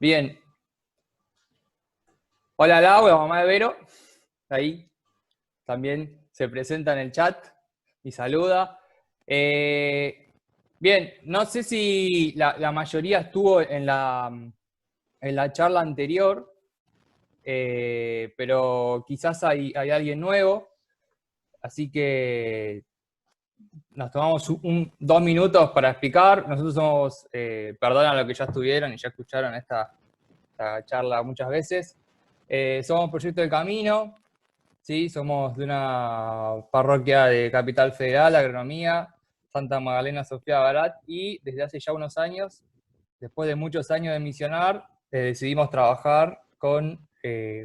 Bien. Hola Lau, la mamá de Vero. Ahí también se presenta en el chat y saluda. Eh, bien, no sé si la mayoría estuvo en la charla anterior, pero quizás hay alguien nuevo, así que nos tomamos 2 minutos para explicar. Nosotros somos, perdonan lo que ya estuvieron y ya escucharon esta charla muchas veces. Somos Proyecto del Camino, ¿sí? Somos de una parroquia de Capital Federal, Agronomía, Santa Magdalena Sofía Barat, y desde hace ya unos años, después de muchos años de misionar, decidimos trabajar con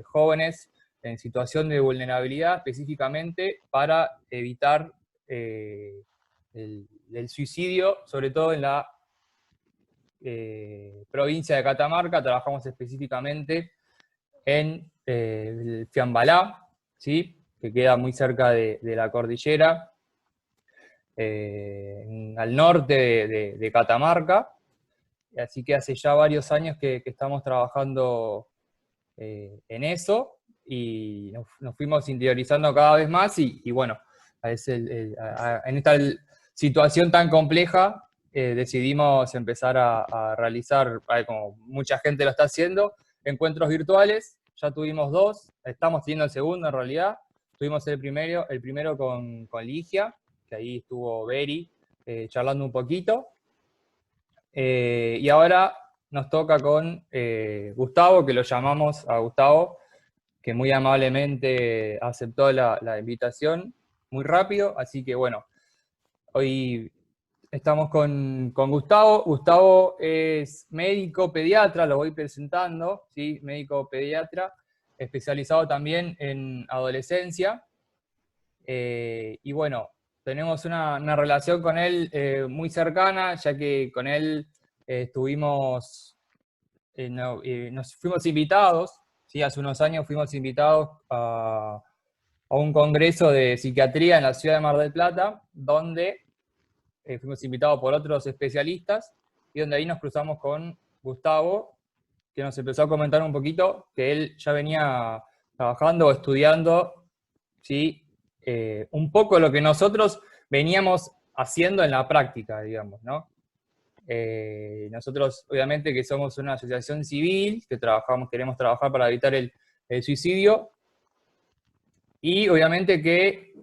jóvenes en situación de vulnerabilidad, específicamente para evitar el suicidio, sobre todo en la provincia de Catamarca. Trabajamos específicamente en el Fiambalá, ¿sí? Que queda muy cerca de la cordillera, al norte de Catamarca. Así que hace ya varios años que estamos trabajando en eso y nos fuimos interiorizando cada vez más y bueno, en esta situación tan compleja decidimos empezar a realizar, como mucha gente lo está haciendo, encuentros virtuales. Ya tuvimos 2, estamos teniendo el segundo en realidad. Tuvimos el primero con Ligia, que ahí estuvo Beri charlando un poquito. Y ahora nos toca con Gustavo, que lo llamamos a Gustavo, que muy amablemente aceptó la invitación muy rápido. Así que bueno, hoy estamos con Gustavo. Gustavo es médico pediatra, lo voy presentando, ¿sí? Médico pediatra, especializado también en adolescencia. Y bueno, tenemos una relación con él muy cercana, ya que con él nos fuimos invitados, ¿sí? Hace unos años fuimos invitados a un congreso de psiquiatría en la ciudad de Mar del Plata, donde fuimos invitados por otros especialistas, y donde ahí nos cruzamos con Gustavo, que nos empezó a comentar un poquito que él ya venía trabajando o estudiando, ¿sí? Un poco lo que nosotros veníamos haciendo en la práctica, digamos, ¿no? Nosotros, obviamente, que somos una asociación civil, que queremos trabajar para evitar el suicidio, y obviamente que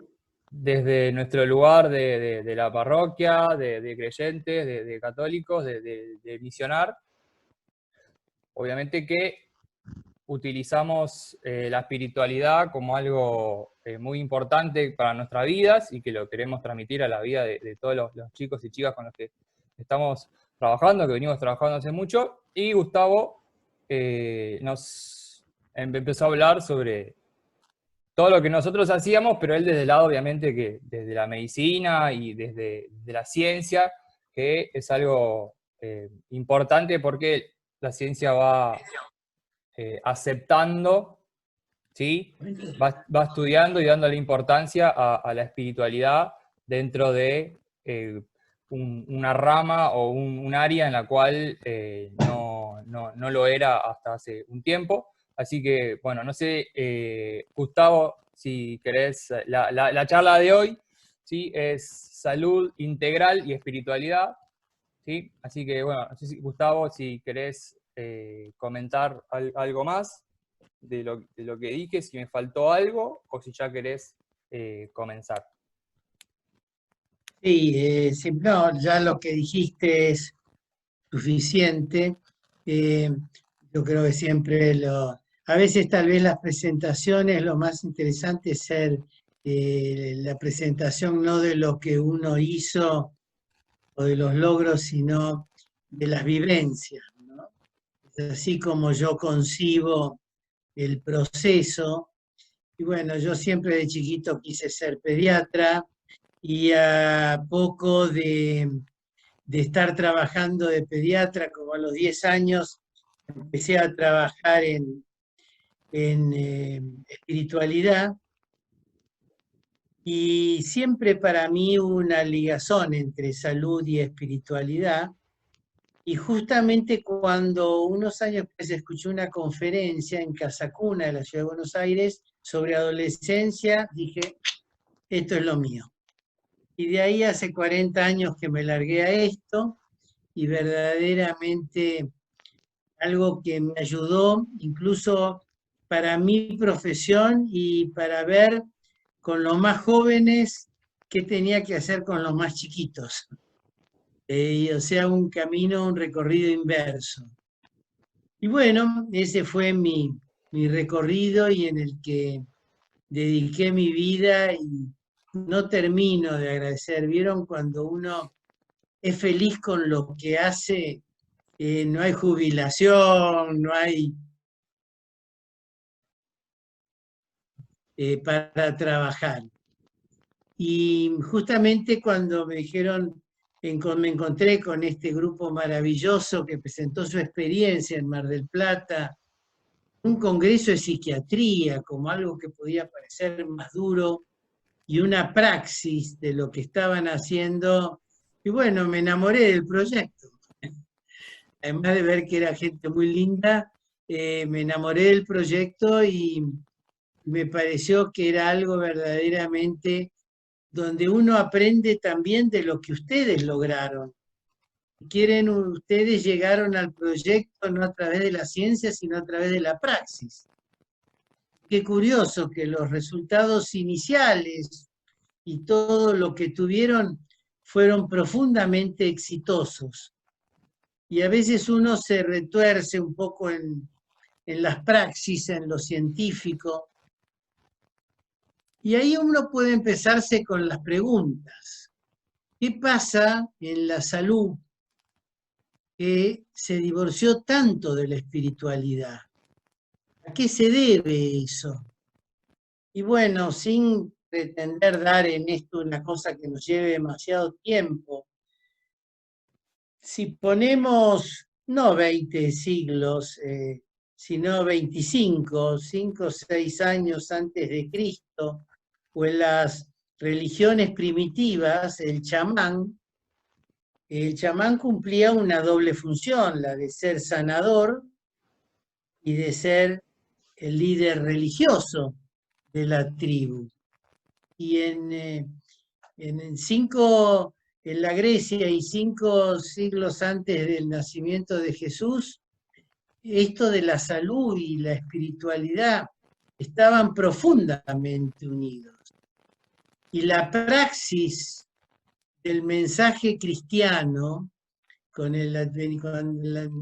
desde nuestro lugar de la parroquia, de creyentes, de católicos, de misionar, obviamente que utilizamos la espiritualidad como algo muy importante para nuestras vidas y que lo queremos transmitir a la vida de todos los chicos y chicas con los que estamos trabajando, que venimos trabajando hace mucho. Y Gustavo nos empezó a hablar sobre todo lo que nosotros hacíamos, pero él desde el lado, obviamente, que desde la medicina y desde de la ciencia, que es algo importante porque la ciencia va aceptando, ¿sí? Va estudiando y dándole importancia a la espiritualidad dentro de una rama o un área en la cual no lo era hasta hace un tiempo. Así que, bueno, no sé, Gustavo, si querés, la charla de hoy, ¿sí? Es salud integral y espiritualidad, ¿sí? Así que, bueno, no sé si, Gustavo, si querés comentar algo más de lo que dije, si me faltó algo o si ya querés comenzar. Sí, sí, no, ya lo que dijiste es suficiente. Yo creo que a veces tal vez las presentaciones, lo más interesante es ser la presentación no de lo que uno hizo o de los logros, sino de las vivencias, ¿no? Es así como yo concibo el proceso. Y bueno, yo siempre de chiquito quise ser pediatra y a poco de estar trabajando de pediatra, como a los 10 años, empecé a trabajar en espiritualidad y siempre para mí hubo una ligazón entre salud y espiritualidad. Y justamente cuando unos años después escuché una conferencia en Casa Cuna de la Ciudad de Buenos Aires sobre adolescencia, dije, esto es lo mío. Y de ahí hace 40 años que me largué a esto y verdaderamente algo que me ayudó incluso para mi profesión y para ver con los más jóvenes qué tenía que hacer con los más chiquitos. O sea, un camino, un recorrido inverso. Y bueno, ese fue mi recorrido y en el que dediqué mi vida y no termino de agradecer. ¿Vieron cuando uno es feliz con lo que hace? No hay jubilación, no hay para trabajar. Y justamente cuando me dijeron, me encontré con este grupo maravilloso que presentó su experiencia en Mar del Plata, un congreso de psiquiatría como algo que podía parecer más duro y una praxis de lo que estaban haciendo. Y bueno, me enamoré del proyecto. Además de ver que era gente muy linda, me enamoré del proyecto y me pareció que era algo verdaderamente donde uno aprende también de lo que ustedes lograron. Quieren ustedes llegaron al proyecto no a través de la ciencia, sino a través de la praxis. Qué curioso que los resultados iniciales y todo lo que tuvieron fueron profundamente exitosos. Y a veces uno se retuerce un poco en las praxis, en lo científico, y ahí uno puede empezarse con las preguntas. ¿Qué pasa en la salud que se divorció tanto de la espiritualidad? ¿A qué se debe eso? Y bueno, sin pretender dar en esto una cosa que nos lleve demasiado tiempo, si ponemos no 20 siglos, sino 25, 5 o 6 años antes de Cristo, o en las religiones primitivas, el chamán cumplía una doble función, la de ser sanador y de ser el líder religioso de la tribu. Y en la Grecia y 5 siglos antes del nacimiento de Jesús, esto de la salud y la espiritualidad estaban profundamente unidos. Y la praxis del mensaje cristiano con el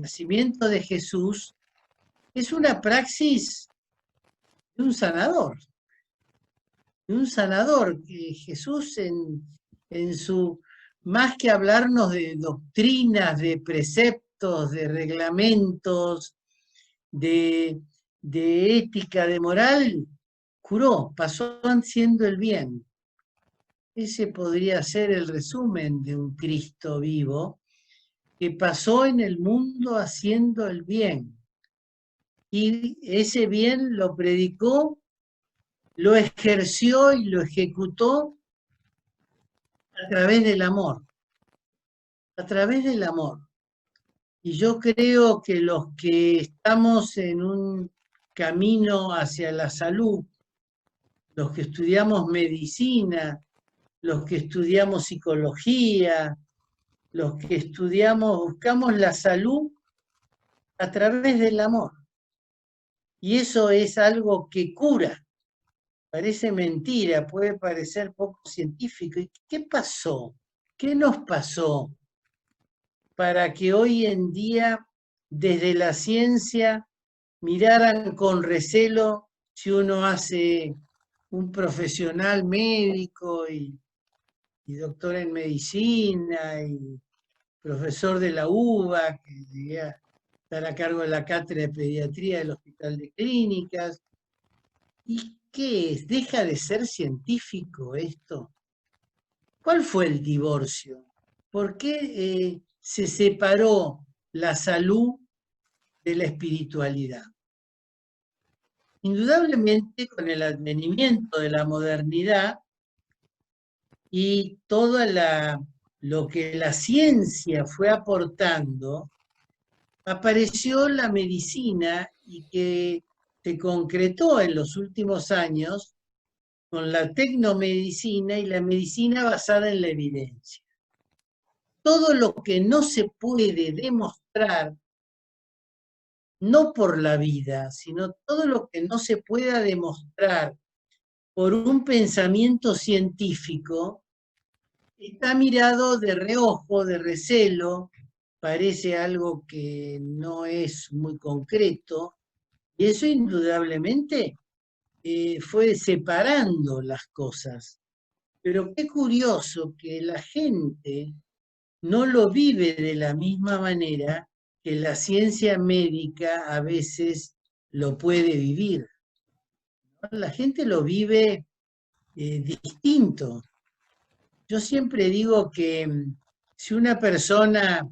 nacimiento de Jesús es una praxis de un sanador. De un sanador, que Jesús en su, más que hablarnos de doctrinas, de preceptos, de reglamentos, de ética, de moral, curó, pasó haciendo el bien. Ese podría ser el resumen de un Cristo vivo que pasó en el mundo haciendo el bien. Y ese bien lo predicó, lo ejerció y lo ejecutó a través del amor. A través del amor. Y yo creo que los que estamos en un camino hacia la salud, los que estudiamos medicina, los que estudiamos psicología, los que buscamos la salud a través del amor. Y eso es algo que cura. Parece mentira, puede parecer poco científico. ¿Y qué pasó? ¿Qué nos pasó para que hoy en día, desde la ciencia, miraran con recelo si uno hace un profesional médico y doctor en medicina y profesor de la UBA, que llegué a estar a cargo de la cátedra de pediatría del Hospital de Clínicas? ¿Y qué es? ¿Deja de ser científico esto? ¿Cuál fue el divorcio? ¿Por qué se separó la salud de la espiritualidad? Indudablemente con el advenimiento de la modernidad y toda la lo que la ciencia fue aportando, apareció la medicina y que se concretó en los últimos años con la tecnomedicina y la medicina basada en la evidencia. Todo lo que no se puede demostrar, no por la vida, sino todo lo que no se pueda demostrar por un pensamiento científico, está mirado de reojo, de recelo, parece algo que no es muy concreto, y eso indudablemente fue separando las cosas. Pero qué curioso que la gente no lo vive de la misma manera que la ciencia médica a veces lo puede vivir. La gente lo vive distinto. Yo siempre digo que si una persona,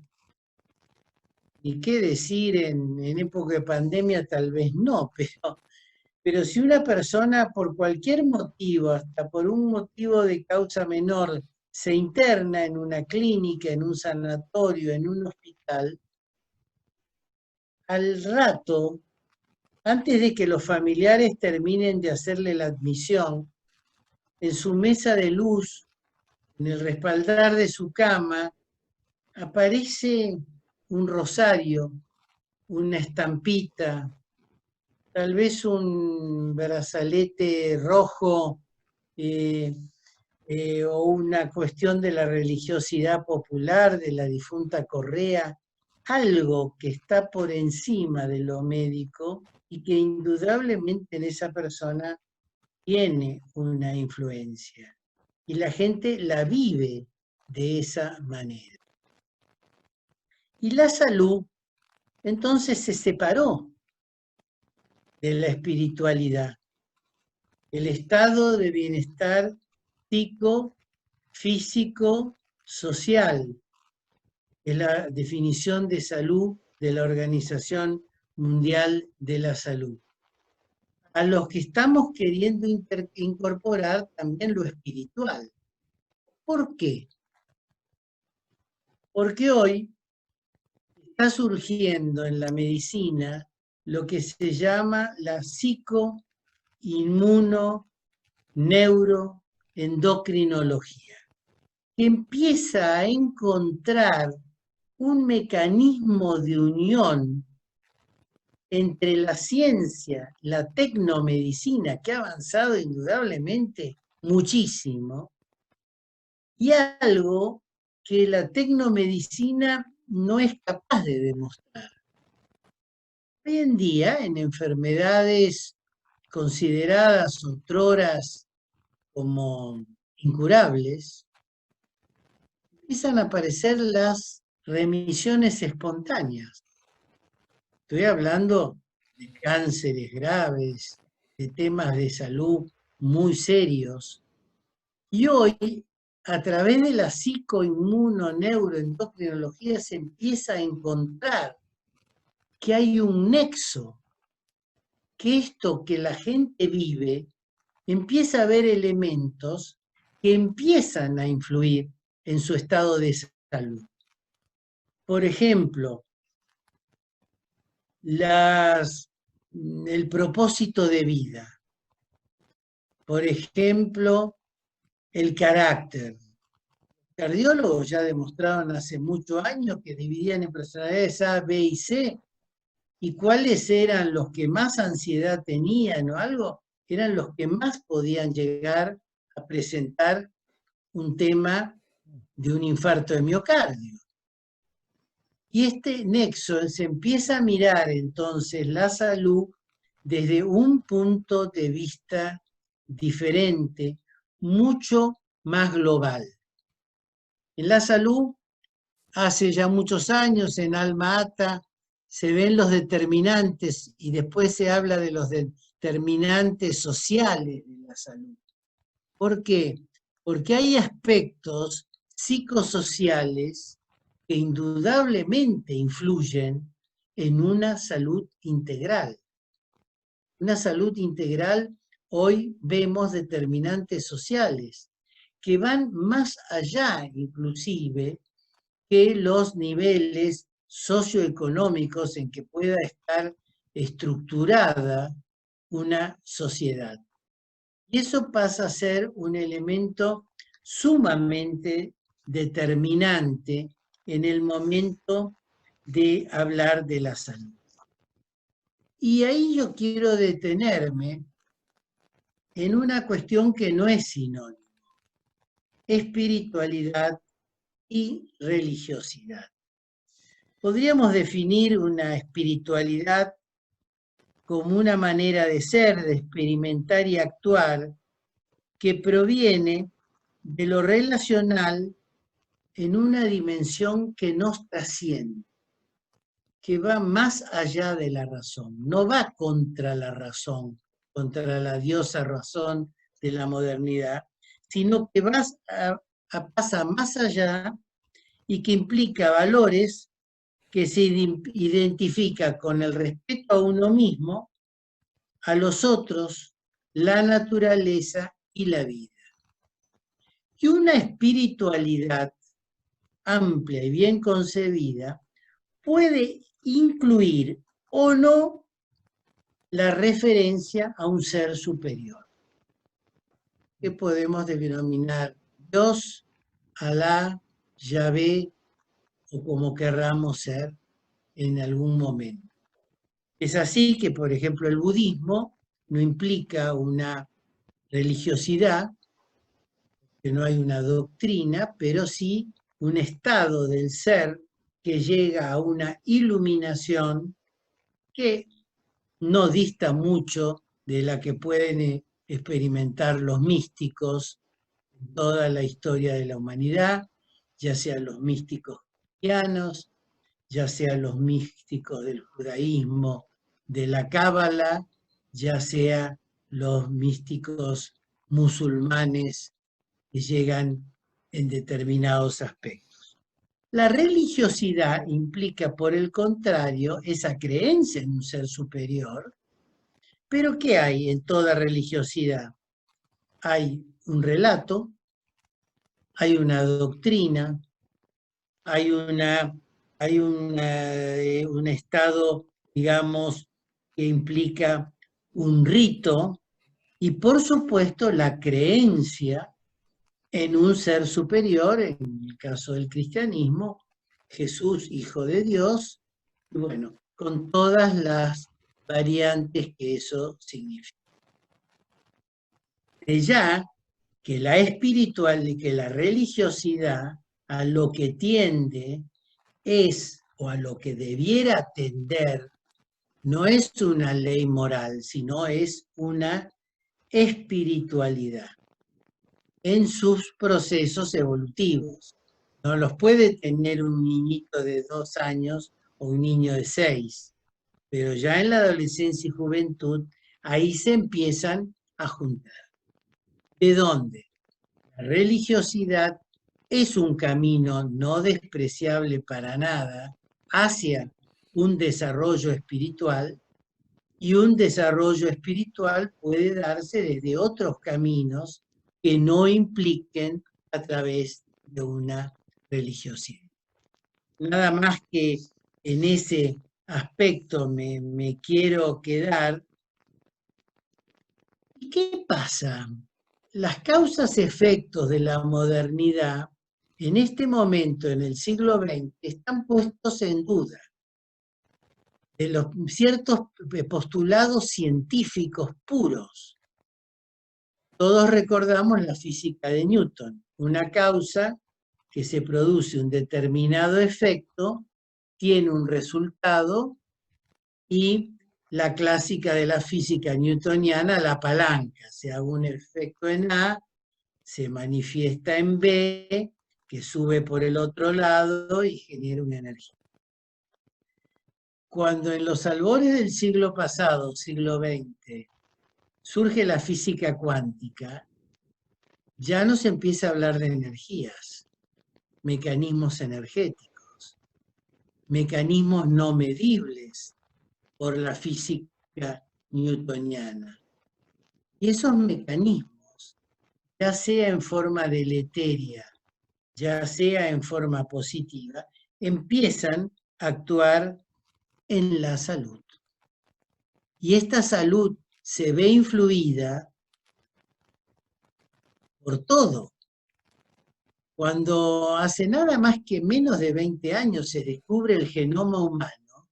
y qué decir en época de pandemia tal vez no, pero si una persona por cualquier motivo, hasta por un motivo de causa menor, se interna en una clínica, en un sanatorio, en un hospital, al rato, antes de que los familiares terminen de hacerle la admisión, en su mesa de luz, en el respaldar de su cama, aparece un rosario, una estampita, tal vez un brazalete rojo o una cuestión de la religiosidad popular, de la difunta Correa, algo que está por encima de lo médico y que indudablemente en esa persona tiene una influencia. Y la gente la vive de esa manera. Y la salud entonces se separó de la espiritualidad. El estado de bienestar psico, físico, social es la definición de salud de la Organización Mundial de la Salud. A los que estamos queriendo incorporar también lo espiritual. ¿Por qué? Porque hoy está surgiendo en la medicina lo que se llama la psico-inmuno-neuroendocrinología, que empieza a encontrar un mecanismo de unión entre la ciencia, la tecnomedicina, que ha avanzado indudablemente muchísimo, y algo que la tecnomedicina no es capaz de demostrar. Hoy en día, en enfermedades consideradas otroras como incurables, empiezan a aparecer las remisiones espontáneas. Estoy hablando de cánceres graves, de temas de salud muy serios. Y hoy, a través de la psico-inmuno-neuroendocrinología, se empieza a encontrar que hay un nexo, que esto que la gente vive, empieza a ver elementos que empiezan a influir en su estado de salud. Por ejemplo, el propósito de vida. Por ejemplo, el carácter. Cardiólogos ya demostraron hace muchos años que dividían en personalidades A, B y C, y cuáles eran los que más ansiedad tenían o algo, eran los que más podían llegar a presentar un tema de un infarto de miocardio. Y este nexo se empieza a mirar entonces la salud desde un punto de vista diferente, mucho más global. En la salud, hace ya muchos años, en Alma Ata, se ven los determinantes y después se habla de los determinantes sociales de la salud. ¿Por qué? Porque hay aspectos psicosociales que indudablemente influyen en una salud integral. Una salud integral, hoy vemos determinantes sociales que van más allá inclusive que los niveles socioeconómicos en que pueda estar estructurada una sociedad. Y eso pasa a ser un elemento sumamente determinante en el momento de hablar de la salud. Y ahí yo quiero detenerme en una cuestión que no es sinónimo: espiritualidad y religiosidad. Podríamos definir una espiritualidad como una manera de ser, de experimentar y actuar que proviene de lo relacional en una dimensión que nos trasciende, que va más allá de la razón, no va contra la razón, contra la diosa razón de la modernidad, sino que pasa más allá y que implica valores que se identifica con el respeto a uno mismo, a los otros, la naturaleza y la vida. Y una espiritualidad amplia y bien concebida puede incluir o no la referencia a un ser superior, que podemos denominar Dios, Alá, Yahvé, o como querramos ser en algún momento. Es así que, por ejemplo, el budismo no implica una religiosidad, que no hay una doctrina, pero sí un estado del ser que llega a una iluminación que no dista mucho de la que pueden experimentar los místicos en toda la historia de la humanidad, ya sean los místicos cristianos, ya sean los místicos del judaísmo, de la cábala, ya sean los místicos musulmanes que llegan en determinados aspectos. La religiosidad implica, por el contrario, esa creencia en un ser superior. Pero ¿qué hay en toda religiosidad? Hay un relato, hay una doctrina, hay un estado, digamos, que implica un rito y, por supuesto, la creencia en un ser superior, en el caso del cristianismo, Jesús, Hijo de Dios, y bueno, con todas las variantes que eso significa. De ya que la espiritual y que la religiosidad a lo que tiende es, o a lo que debiera tender, no es una ley moral, sino es una espiritualidad en sus procesos evolutivos. No los puede tener un niñito de 2 años o un niño de 6, pero ya en la adolescencia y juventud, ahí se empiezan a juntar. ¿De dónde? La religiosidad es un camino no despreciable para nada hacia un desarrollo espiritual, y un desarrollo espiritual puede darse desde otros caminos que no impliquen a través de una religiosidad. Nada más que en ese aspecto me quiero quedar. ¿Y qué pasa? Las causas-efectos de la modernidad en este momento, en el siglo XX, están puestos en duda. De los ciertos postulados científicos puros. Todos recordamos la física de Newton, una causa que se produce un determinado efecto, tiene un resultado, y la clásica de la física newtoniana, la palanca. Si hago un efecto en A, se manifiesta en B, que sube por el otro lado y genera una energía. Cuando en los albores del siglo pasado, siglo XX, surge la física cuántica, ya no se empieza a hablar de energías, mecanismos energéticos, mecanismos no medibles por la física newtoniana. Y esos mecanismos ya sea en forma deleteria, ya sea en forma positiva, empiezan a actuar en la salud. Y esta salud se ve influida por todo. Cuando hace nada más que menos de 20 años se descubre el genoma humano,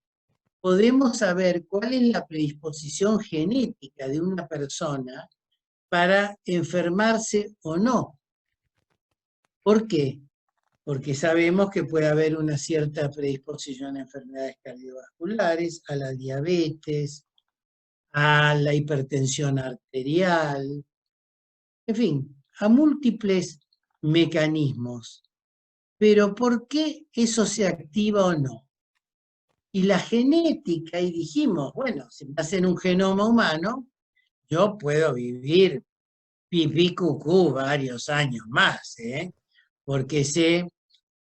podemos saber cuál es la predisposición genética de una persona para enfermarse o no. ¿Por qué? Porque sabemos que puede haber una cierta predisposición a enfermedades cardiovasculares, a la diabetes, a la hipertensión arterial, en fin, a múltiples mecanismos. Pero ¿por qué eso se activa o no? Y la genética, y dijimos, bueno, si me hacen un genoma humano, yo puedo vivir pipí cucú varios años más, porque sé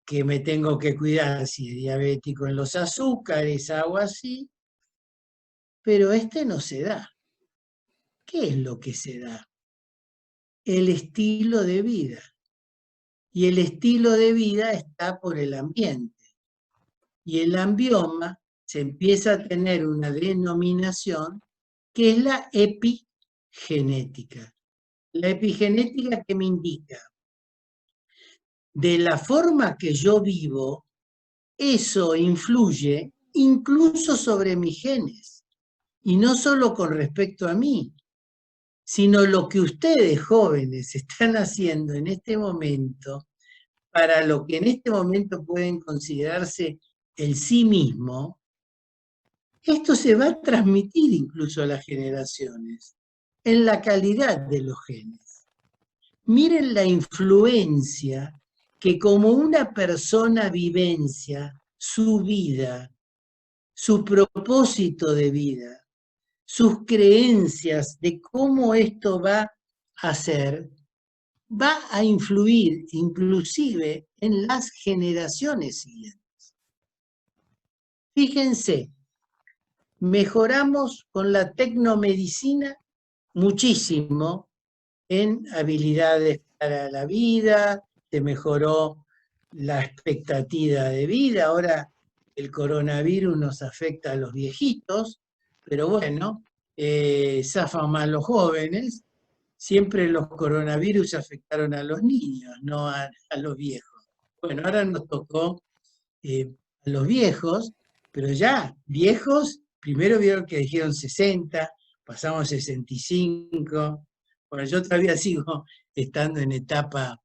que me tengo que cuidar si es diabético en los azúcares, algo así, pero no se da. ¿Qué es lo que se da? El estilo de vida. Y el estilo de vida está por el ambiente. Y el ambioma se empieza a tener una denominación que es la epigenética. La epigenética que me indica de la forma que yo vivo, eso influye incluso sobre mis genes. Y no solo con respecto a mí, sino lo que ustedes jóvenes están haciendo en este momento, para lo que en este momento pueden considerarse el sí mismo, esto se va a transmitir incluso a las generaciones, en la calidad de los genes. Miren la influencia que como una persona vivencia su vida, su propósito de vida, sus creencias de cómo esto va a ser, va a influir inclusive en las generaciones siguientes. Fíjense, mejoramos con la tecnomedicina muchísimo en habilidades para la vida, se mejoró la expectativa de vida, ahora el coronavirus nos afecta a los viejitos, pero bueno, zafan más los jóvenes, siempre los coronavirus afectaron a los niños, no a los viejos. Bueno, ahora nos tocó a los viejos, pero ya viejos, primero vieron que dijeron 60, pasamos a 65, bueno, yo todavía sigo estando en etapa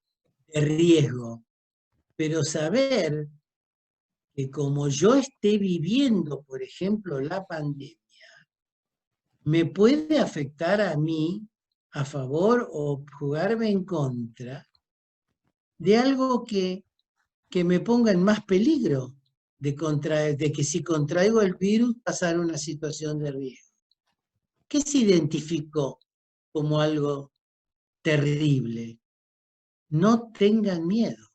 de riesgo, pero saber que como yo esté viviendo, por ejemplo, la pandemia, me puede afectar a mí a favor o jugarme en contra de algo que me ponga en más peligro de que si contraigo el virus pasar una situación de riesgo. ¿Qué se identificó como algo terrible? No tengan miedo.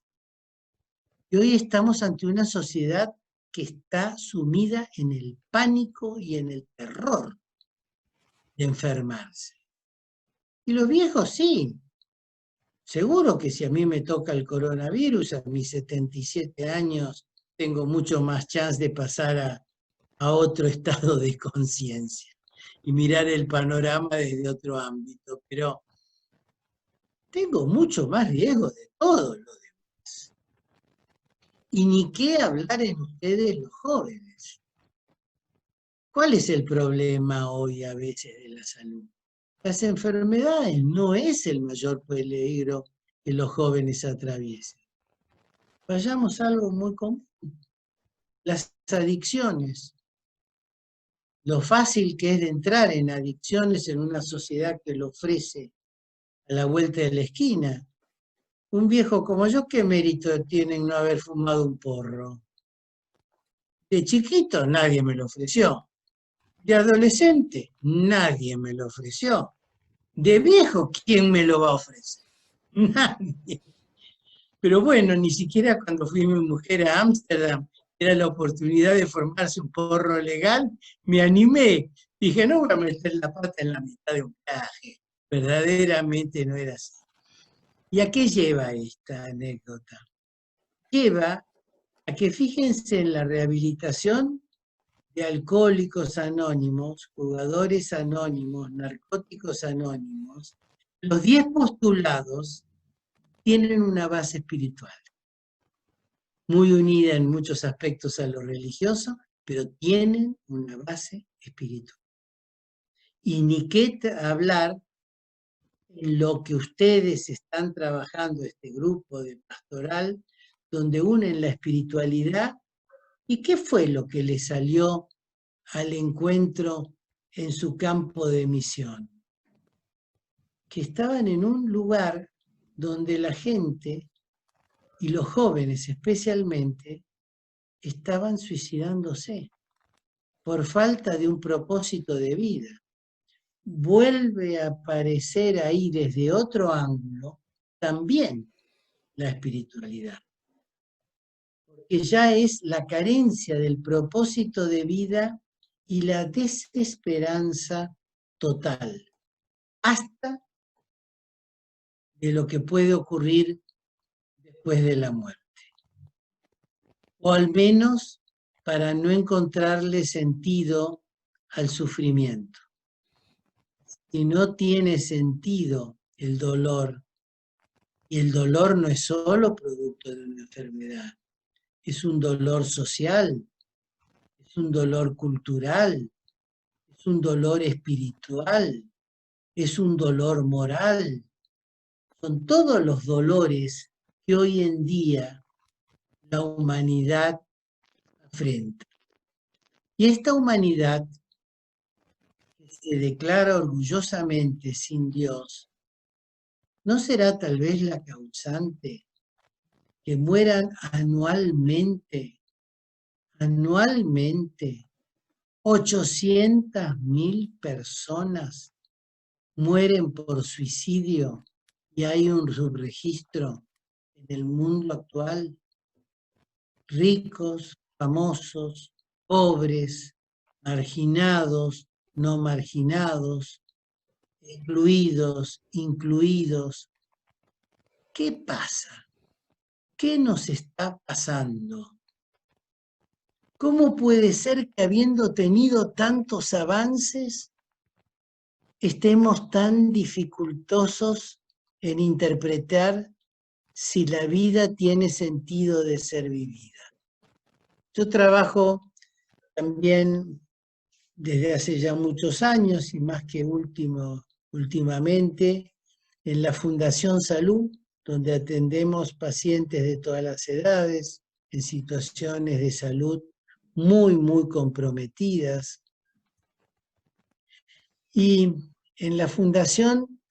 Y hoy estamos ante una sociedad que está sumida en el pánico y en el terror de enfermarse. Y los viejos sí. Seguro que si a mí me toca el coronavirus, a mis 77 años, tengo mucho más chance de pasar a otro estado de conciencia y mirar el panorama desde otro ámbito. Pero tengo mucho más riesgo de todo lo demás. Y ni qué hablar en ustedes los jóvenes. ¿Cuál es el problema hoy a veces de la salud? Las enfermedades no es el mayor peligro que los jóvenes atraviesen. Vayamos a algo muy común. Las adicciones. Lo fácil que es de entrar en adicciones en una sociedad que lo ofrece a la vuelta de la esquina. Un viejo como yo, ¿qué mérito tiene en no haber fumado un porro? De chiquito nadie me lo ofreció. De adolescente nadie me lo ofreció. De viejo, ¿quién me lo va a ofrecer? Nadie. Pero bueno, ni siquiera cuando fui mi mujer a Ámsterdam, era la oportunidad de formarse un porro legal, me animé. Dije, no voy a meter la pata en la mitad de un viaje. Verdaderamente no era así. ¿Y a qué lleva esta anécdota? Lleva a que fíjense en la rehabilitación de alcohólicos anónimos, jugadores anónimos, narcóticos anónimos. Los 10 postulados tienen una base espiritual, muy unida en muchos aspectos a lo religioso, pero tienen una base espiritual. Y ni qué hablar en lo que ustedes están trabajando, este grupo de pastoral, donde unen la espiritualidad. ¿Y qué fue lo que les salió al encuentro en su campo de misión? Que estaban en un lugar donde la gente, y los jóvenes especialmente, estaban suicidándose por falta de un propósito de vida. Vuelve a aparecer ahí desde otro ángulo también la espiritualidad, porque ya es la carencia del propósito de vida y la desesperanza total, hasta de lo que puede ocurrir después de la muerte. O al menos para no encontrarle sentido al sufrimiento. Si no tiene sentido el dolor, y el dolor no es solo producto de una enfermedad, es un dolor social, es un dolor cultural, es un dolor espiritual, es un dolor moral. Son todos los dolores que hoy en día la humanidad afrenta. Y esta humanidad que se declara orgullosamente sin Dios, ¿no será tal vez la causante que mueran anualmente 800.000 personas mueren por suicidio y hay un subregistro en el mundo actual? Ricos, famosos, pobres, marginados, no marginados, excluidos, incluidos. ¿Qué pasa? ¿Qué nos está pasando? ¿Cómo puede ser que habiendo tenido tantos avances, estemos tan dificultosos en interpretar si la vida tiene sentido de ser vivida? Yo trabajo también desde hace ya muchos años y más que últimamente en la Fundación Salud, donde atendemos pacientes de todas las edades en situaciones de salud muy comprometidas. Y en la Fundación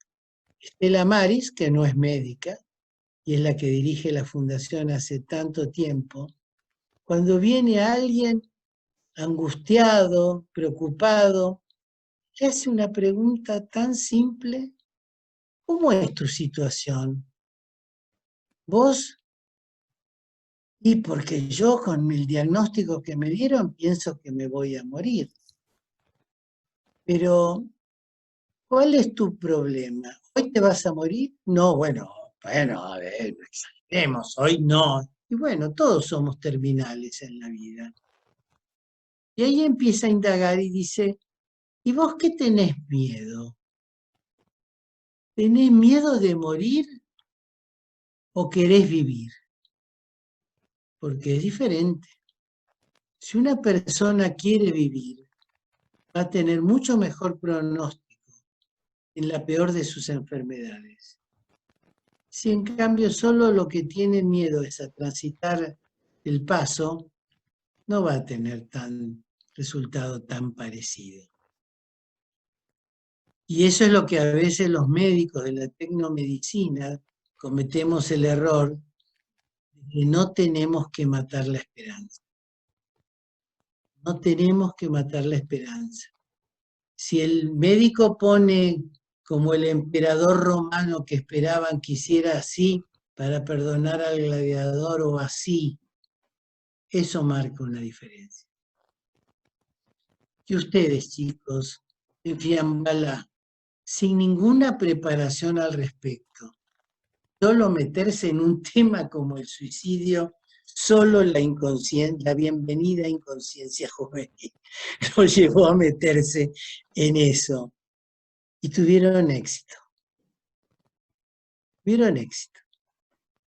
Estela Maris, que no es médica y es la que dirige la fundación hace tanto tiempo, cuando viene alguien angustiado, preocupado, le hace una pregunta tan simple: ¿cómo es tu situación? ¿Vos? Y porque yo con el diagnóstico que me dieron pienso que me voy a morir. Pero, ¿cuál es tu problema? ¿Hoy te vas a morir? No, bueno, a ver, no exageremos, hoy no. Y bueno, todos somos terminales en la vida. Y ahí empieza a indagar y dice, ¿y vos qué tenés miedo? ¿Tenés miedo de morir o querés vivir? Porque es diferente. Si una persona quiere vivir, va a tener mucho mejor pronóstico en la peor de sus enfermedades. Si en cambio solo lo que tiene miedo es a transitar el paso, no va a tener resultado tan parecido. Y eso es lo que a veces los médicos de la tecnomedicina cometemos el error de que no tenemos que matar la esperanza. No tenemos que matar la esperanza. Si el médico pone como el emperador romano que esperaban que hiciera así para perdonar al gladiador o así, eso marca una diferencia. Que ustedes, chicos, en Fiambala, sin ninguna preparación al respecto, solo meterse en un tema como el suicidio, solo la bienvenida inconsciencia juvenil lo llevó a meterse en eso. Y tuvieron éxito. Tuvieron éxito.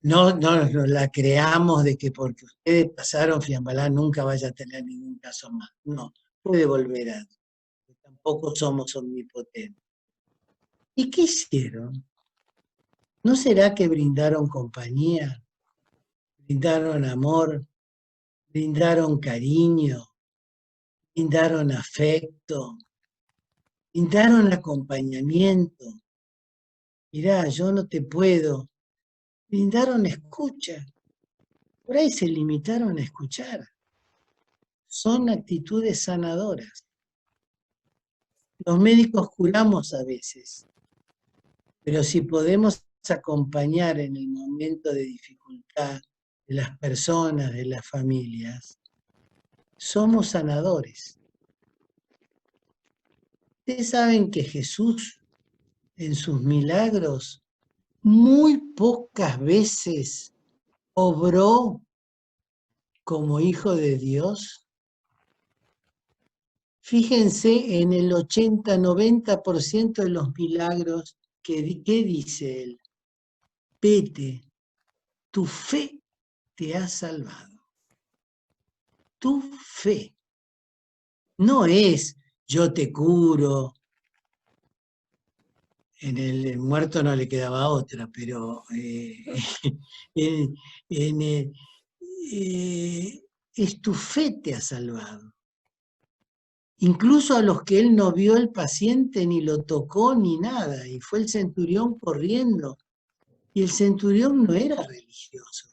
No, no la creamos de que porque ustedes pasaron Fiambalá nunca vaya a tener ningún caso más. No, puede volver a. Tampoco somos omnipotentes. ¿Y qué hicieron? ¿No será que brindaron compañía, brindaron amor, brindaron cariño, brindaron afecto, brindaron acompañamiento? Mirá, yo no te puedo. Brindaron escucha. Por ahí se limitaron a escuchar. Son actitudes sanadoras. Los médicos curamos a veces, pero si podemos acompañar en el momento de dificultad de las personas, de las familias, somos sanadores. Ustedes saben que Jesús en sus milagros muy pocas veces obró como hijo de Dios. Fíjense en el 80-90% de los milagros ¿qué dice él? Vete, tu fe te ha salvado. Tu fe. No es yo te curo. En el muerto no le quedaba otra, pero en, en, es tu fe te ha salvado. Incluso a los que él no vio el paciente, ni lo tocó, ni nada, y fue el centurión corriendo. Y el centurión no era religioso,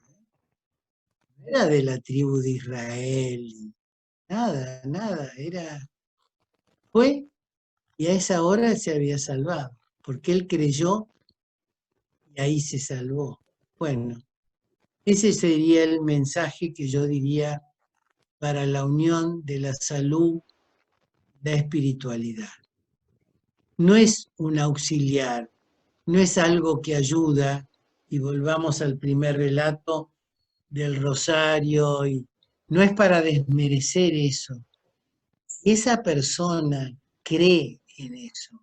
no era de la tribu de Israel, nada, nada, fue y a esa hora se había salvado, porque él creyó y ahí se salvó. Bueno, ese sería el mensaje que yo diría para la unión de la salud, la espiritualidad. No es un auxiliar, no es algo que ayuda, y volvamos al primer relato del rosario, y no es para desmerecer eso. Si esa persona cree en eso,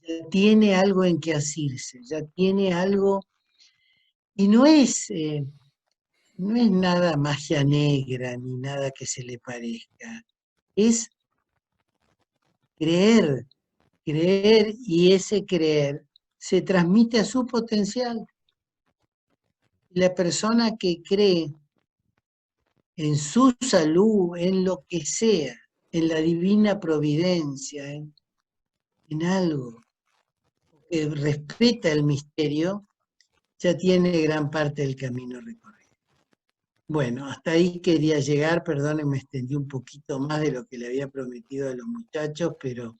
ya tiene algo en que asirse, ya tiene algo, y no es nada magia negra ni nada que se le parezca, es creer, creer, y ese creer se transmite a su potencial. La persona que cree en su salud, en lo que sea, en la divina providencia, en algo que respeta el misterio, ya tiene gran parte del camino recorrido. Bueno, hasta ahí quería llegar, perdonen, me extendí un poquito más de lo que le había prometido a los muchachos, pero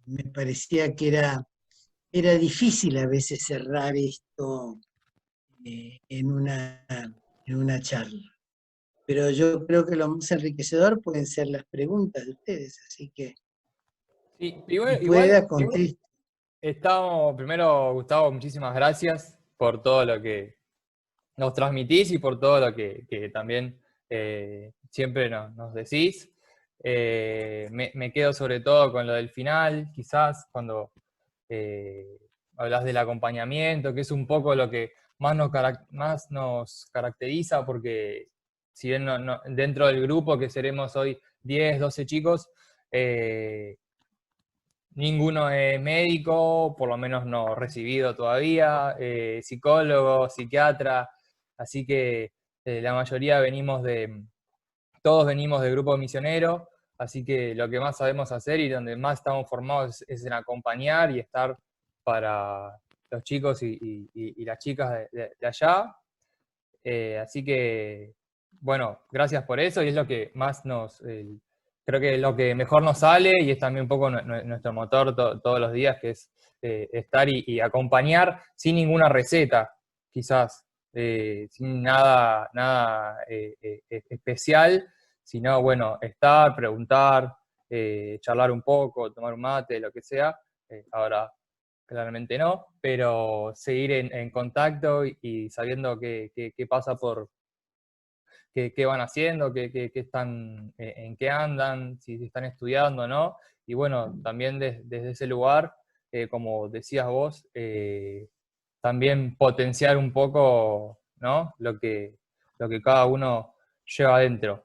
me parecía que era difícil a veces cerrar esto en una charla. Pero yo creo que lo más enriquecedor pueden ser las preguntas de ustedes, así que Sí, si igual pueda contestar. estamos, primero, Gustavo, muchísimas gracias por todo lo que nos transmitís y por todo lo que también siempre nos decís. Me quedo sobre todo con lo del final, quizás, cuando hablas del acompañamiento, que es un poco lo que más nos caracteriza, porque si bien dentro del grupo que seremos hoy 10, 12 chicos, ninguno es médico, por lo menos no recibido todavía, psicólogo, psiquiatra, así que la mayoría todos venimos del grupo misionero, así que lo que más sabemos hacer y donde más estamos formados es en acompañar y estar para los chicos y las chicas de allá. Así que, bueno, gracias por eso y es lo que más creo que es lo que mejor nos sale y es también un poco nuestro motor todos los días, que es estar y acompañar sin ninguna receta, quizás, sin nada especial, sino, bueno, estar, preguntar, charlar un poco, tomar un mate, lo que sea. Ahora claramente no, pero seguir en contacto y sabiendo qué pasa por qué van haciendo, qué están, en qué andan, si están estudiando o no. Y bueno, también desde ese lugar, como decías vos, también potenciar un poco, ¿no? Lo que cada uno lleva adentro.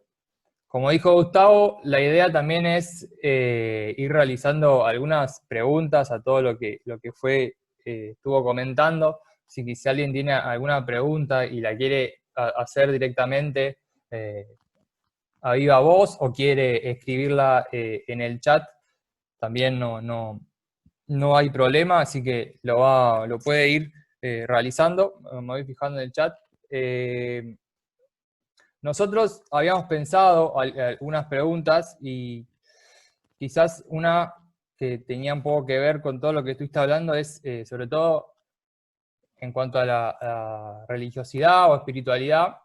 Como dijo Gustavo, la idea también es ir realizando algunas preguntas a todo lo que fue, estuvo comentando. Si alguien tiene alguna pregunta y la quiere hacer directamente a viva voz o quiere escribirla en el chat, también no hay problema, así que lo puede ir realizando. Me voy fijando en el chat. Nosotros habíamos pensado algunas preguntas y quizás una que tenía un poco que ver con todo lo que estuviste hablando es sobre todo en cuanto a la religiosidad o espiritualidad.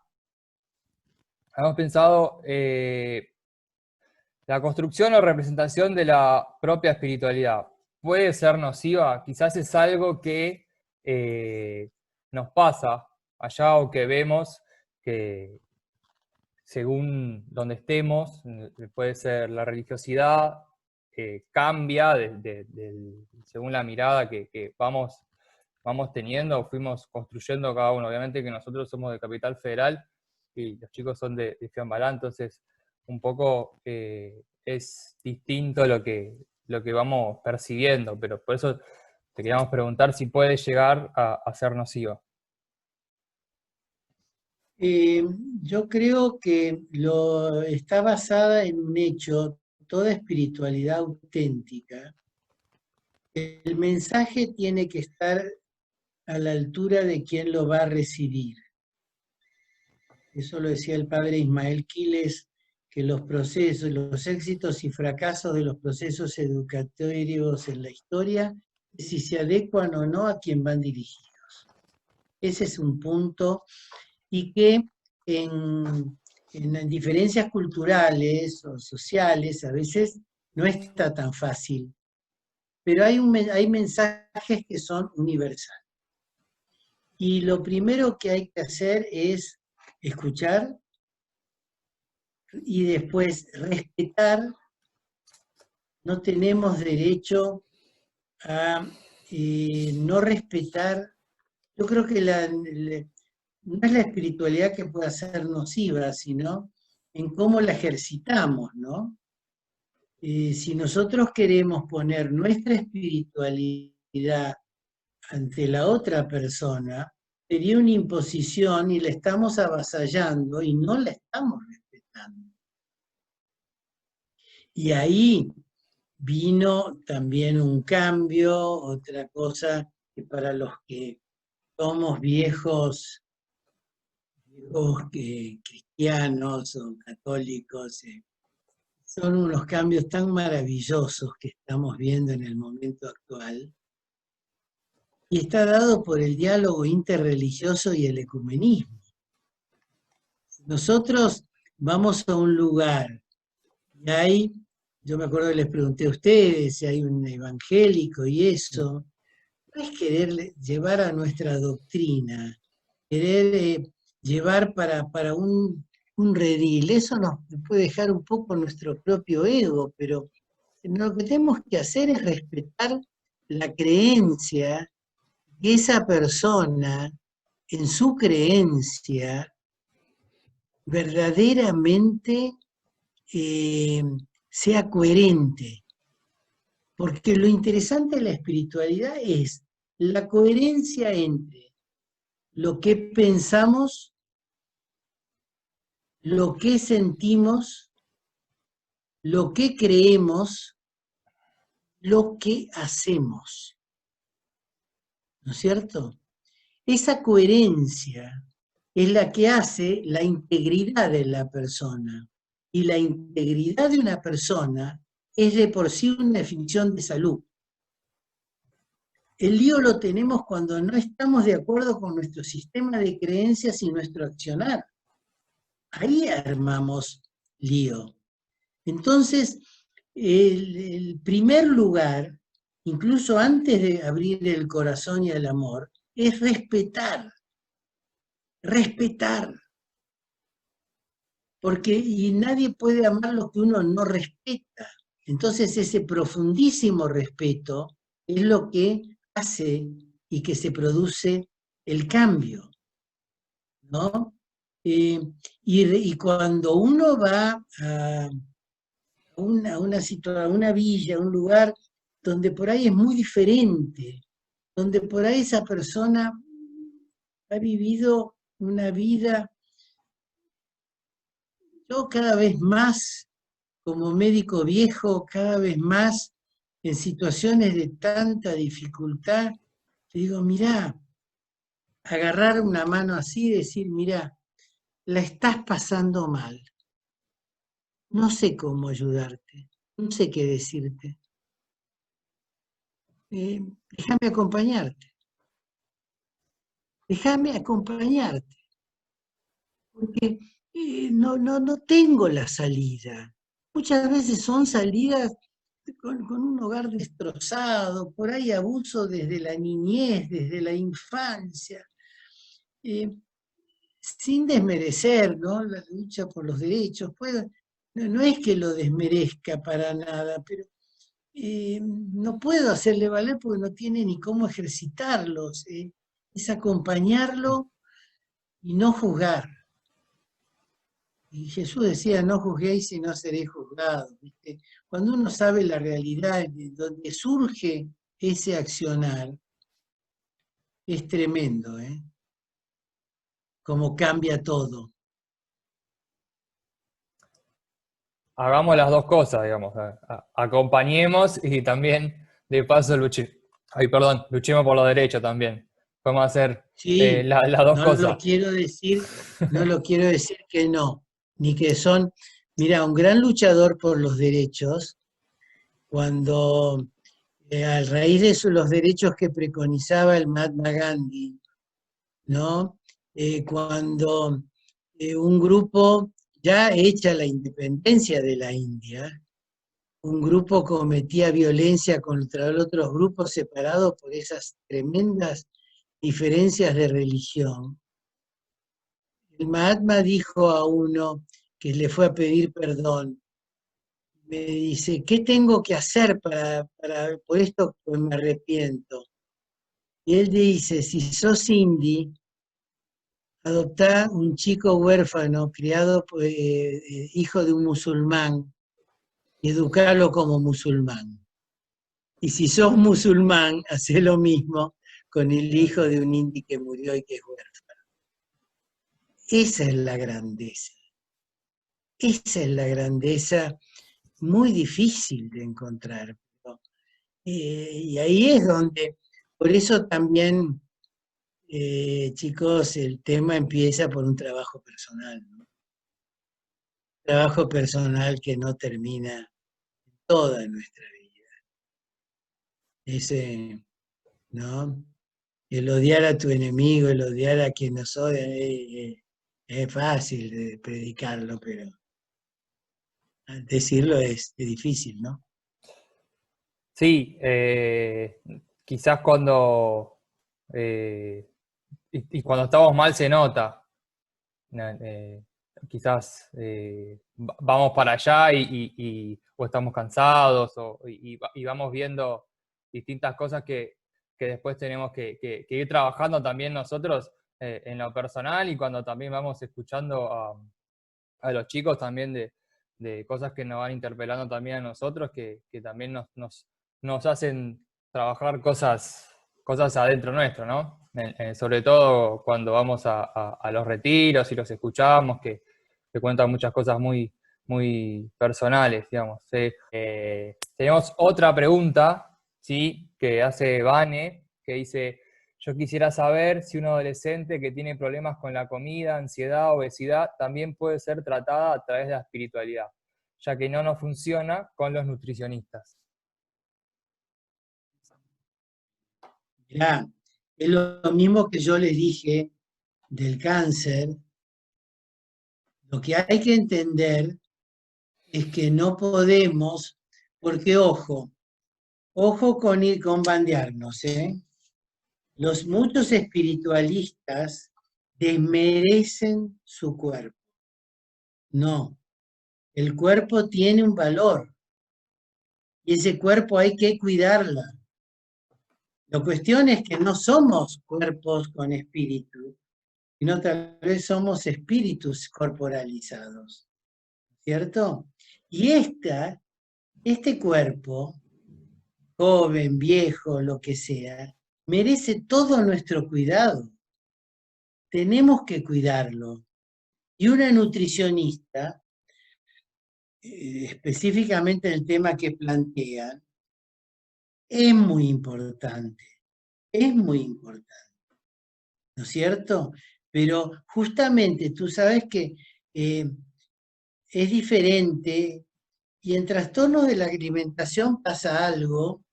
Habíamos pensado la construcción o representación de la propia espiritualidad. ¿Puede ser nociva? Quizás es algo que nos pasa allá o que vemos que según donde estemos, puede ser la religiosidad, cambia según la mirada que vamos teniendo o fuimos construyendo cada uno. Obviamente que nosotros somos de Capital Federal y los chicos son de Fiambalá, entonces un poco es distinto lo que vamos percibiendo, pero por eso te queríamos preguntar si puede llegar a ser nociva. Yo creo que está basada en un hecho, toda espiritualidad auténtica. El mensaje tiene que estar a la altura de quien lo va a recibir. Eso lo decía el padre Ismael Quiles, que los procesos, los éxitos y fracasos de los procesos educatorios en la historia, si se adecuan o no a quien van dirigidos. Ese es un punto, y que en diferencias culturales o sociales a veces no está tan fácil, pero hay mensajes que son universales. Y lo primero que hay que hacer es escuchar y después respetar. No tenemos derecho a no respetar. Yo creo que no es la espiritualidad que pueda ser nociva, sino en cómo la ejercitamos, ¿no? Si nosotros queremos poner nuestra espiritualidad ante la otra persona, sería una imposición y la estamos avasallando y no la estamos respetando. Y ahí vino también un cambio, otra cosa que para los que somos viejos cristianos o católicos, son unos cambios tan maravillosos que estamos viendo en el momento actual. Y está dado por el diálogo interreligioso y el ecumenismo. Nosotros vamos a un lugar y yo me acuerdo que les pregunté a ustedes si hay un evangélico y eso, no es querer llevar a nuestra doctrina, querer llevar para un redil, eso nos puede dejar un poco nuestro propio ego, pero lo que tenemos que hacer es respetar la creencia que esa persona, en su creencia, verdaderamente sea coherente. Porque lo interesante de la espiritualidad es la coherencia entre lo que pensamos, lo que sentimos, lo que creemos, lo que hacemos. ¿No es cierto? Esa coherencia es la que hace la integridad de la persona. Y la integridad de una persona es de por sí una definición de salud. El lío lo tenemos cuando no estamos de acuerdo con nuestro sistema de creencias y nuestro accionar. Ahí armamos lío. Entonces, el primer lugar incluso antes de abrir el corazón y el amor, es respetar, respetar. Porque y nadie puede amar lo que uno no respeta. Entonces ese profundísimo respeto es lo que hace y que se produce el cambio, ¿no? Y cuando uno va a a una villa, a un lugar donde por ahí es muy diferente, donde por ahí esa persona ha vivido una vida, yo cada vez más como médico viejo, cada vez más en situaciones de tanta dificultad, te digo, mirá, agarrar una mano así y decir, mirá, la estás pasando mal, no sé cómo ayudarte, no sé qué decirte, déjame acompañarte, déjame acompañarte, porque no tengo la salida. Muchas veces son salidas con un hogar destrozado, por ahí abuso desde la niñez, desde la infancia, eh, sin desmerecer, ¿no?, la lucha por los derechos. No es que lo desmerezca para nada, pero no puedo hacerle valer porque no tiene ni cómo ejercitarlos. Es acompañarlo y no juzgar. Y Jesús decía, no juzguéis y no seréis juzgados, ¿viste? Cuando uno sabe la realidad de donde surge ese accionar, es tremendo, ¿eh? Cómo cambia todo. Hagamos las dos cosas, digamos. Acompañemos y también, de paso, luchemos por los derechos también. Podemos hacer Sí, las dos no lo cosas. quiero decir, no lo quiero decir que no, ni que son, mira, un gran luchador por los derechos, cuando a raíz de los derechos que preconizaba el Mahatma Gandhi, ¿no? Cuando un grupo, ya hecha la independencia de la India, un grupo cometía violencia contra otros grupos separados por esas tremendas diferencias de religión. El Mahatma dijo a uno que le fue a pedir perdón, me dice, ¿qué tengo que hacer por esto que me arrepiento? Y él dice, si sos indie, adoptá un chico huérfano, criado, hijo de un musulmán, y educarlo como musulmán. Y si sos musulmán, hacé lo mismo con el hijo de un indie que murió y que es huérfano. Esa es la grandeza. Esa es la grandeza muy difícil de encontrar. ¿No? Y ahí es donde, por eso también, chicos, el tema empieza por un trabajo personal, ¿no? Trabajo personal que no termina toda nuestra vida. Ese, ¿no? El odiar a tu enemigo, el odiar a quien nos odia, es fácil de predicarlo, pero decirlo es difícil, ¿no? Sí, quizás eh, y cuando estamos mal se nota. Eh, Quizás vamos para allá o estamos cansados y vamos viendo distintas cosas que después tenemos que ir trabajando también nosotros en lo personal y cuando también vamos escuchando a los chicos también de cosas que nos van interpelando también a nosotros, que también nos hacen trabajar cosas adentro nuestro, ¿no? Sobre todo cuando vamos a los retiros y los escuchamos, que cuentan muchas cosas muy personales, digamos. ¿Sí? Tenemos otra pregunta, ¿sí?, que hace Vane, que dice: yo quisiera saber si un adolescente que tiene problemas con la comida, ansiedad, obesidad, también puede ser tratada a través de la espiritualidad, ya que no nos funciona con los nutricionistas. Mirá, es lo mismo que yo les dije del cáncer. Lo que hay que entender es que no podemos, porque ojo, Ojo con bandearnos, ¿eh? Los muchos espiritualistas desmerecen su cuerpo. No, el cuerpo tiene un valor y ese cuerpo hay que cuidarla. La cuestión es que no somos cuerpos con espíritu, sino tal vez somos espíritus corporalizados, ¿cierto? Y este cuerpo, joven, viejo, lo que sea, merece todo nuestro cuidado. Tenemos que cuidarlo. Y una nutricionista, específicamente el tema que plantean, es muy importante, ¿no es cierto? Pero justamente tú sabes que es diferente y en trastornos de la alimentación pasa algo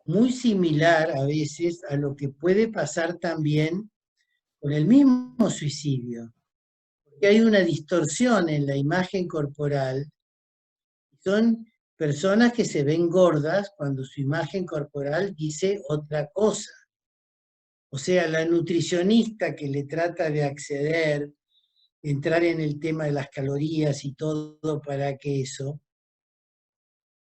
muy similar a veces a lo que puede pasar también con el mismo suicidio, porque hay una distorsión en la imagen corporal. Son personas que se ven gordas cuando su imagen corporal dice otra cosa. O sea, la nutricionista que le trata de acceder, entrar en el tema de las calorías y todo para que eso,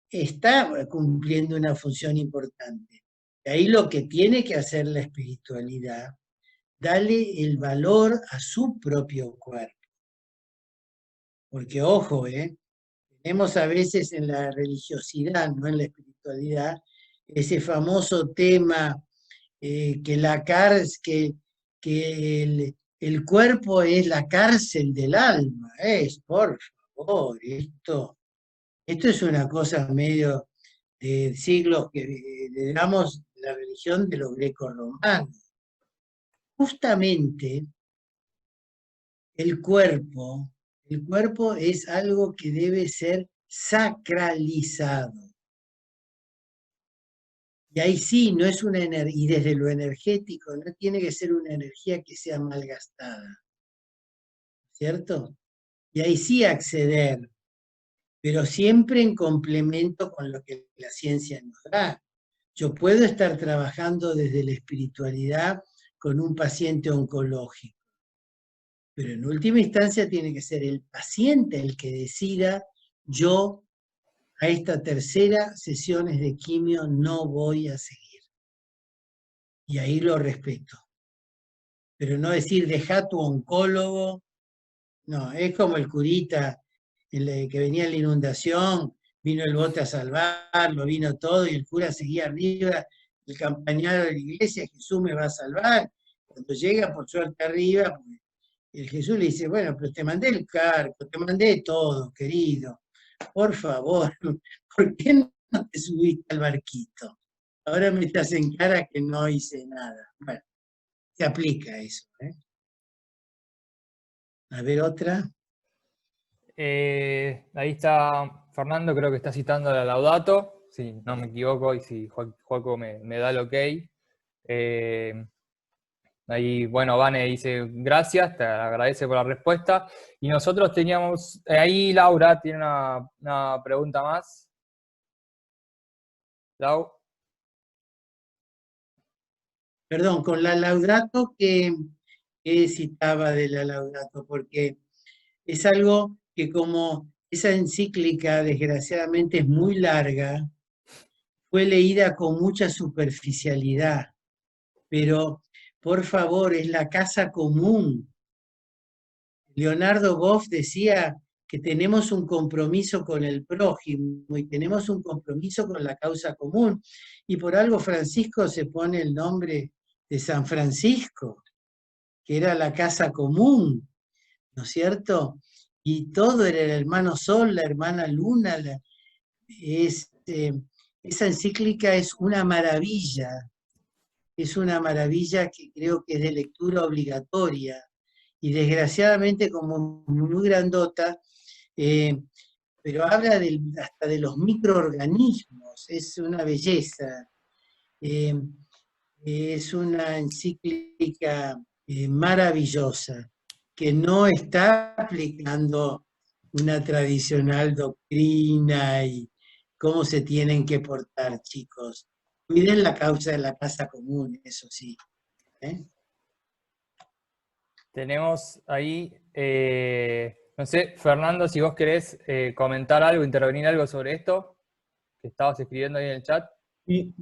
está cumpliendo una función importante. Y ahí lo que tiene que hacer la espiritualidad, darle el valor a su propio cuerpo. Porque ojo, tenemos a veces en la religiosidad, no en la espiritualidad, ese famoso tema que el cuerpo es la cárcel del alma. Por favor, esto es una cosa medio de siglos que heredamos la religión de los grecorromanos. Justamente el cuerpo, el cuerpo es algo que debe ser sacralizado. Y ahí sí, no es una energía, y desde lo energético, no tiene que ser una energía que sea malgastada, ¿cierto? Y ahí sí acceder, pero siempre en complemento con lo que la ciencia nos da. Yo puedo estar trabajando desde la espiritualidad con un paciente oncológico, pero en última instancia tiene que ser el paciente el que decida, yo a esta tercera sesiones de quimio no voy a seguir. Y ahí lo respeto. Pero no decir, deja tu oncólogo. No, es como el curita que venía en la inundación, vino el bote a salvarlo, vino todo, y el cura seguía arriba, el campanario de la iglesia, Jesús me va a salvar. Cuando llega, por suerte, arriba, pues, el Jesús le dice, bueno, pero te mandé el cargo, te mandé todo, querido. Por favor, ¿por qué no te subiste al barquito? Ahora me estás en cara que no hice nada. Bueno, se aplica eso. A ver, otra. Ahí está Fernando, creo que está citando la Laudato, si no me equivoco, y si Joaco me da el ok. Ahí, bueno, Vane dice gracias, te agradece por la respuesta. Y nosotros teníamos, ahí Laura tiene una pregunta más. Lau. Perdón, con la Laudato que citaba de la Laudato, porque es algo que como esa encíclica desgraciadamente es muy larga, fue leída con mucha superficialidad, pero por favor, es la casa común. Leonardo Boff decía que tenemos un compromiso con el prójimo y tenemos un compromiso con la causa común. Y por algo Francisco se pone el nombre de San Francisco, que era la casa común, ¿no es cierto? Y todo era el hermano Sol, la hermana Luna. Esa encíclica es una maravilla que creo que es de lectura obligatoria. Y desgraciadamente, como muy grandota, pero habla hasta de los microorganismos, es una belleza. Eh, es una encíclica maravillosa que no está aplicando una tradicional doctrina y cómo se tienen que portar, chicos. Cuiden la causa de la casa común, eso sí. ¿Eh? Tenemos ahí, no sé, Fernando, si vos querés comentar algo, intervenir algo sobre esto, que estabas escribiendo ahí en el chat. Y,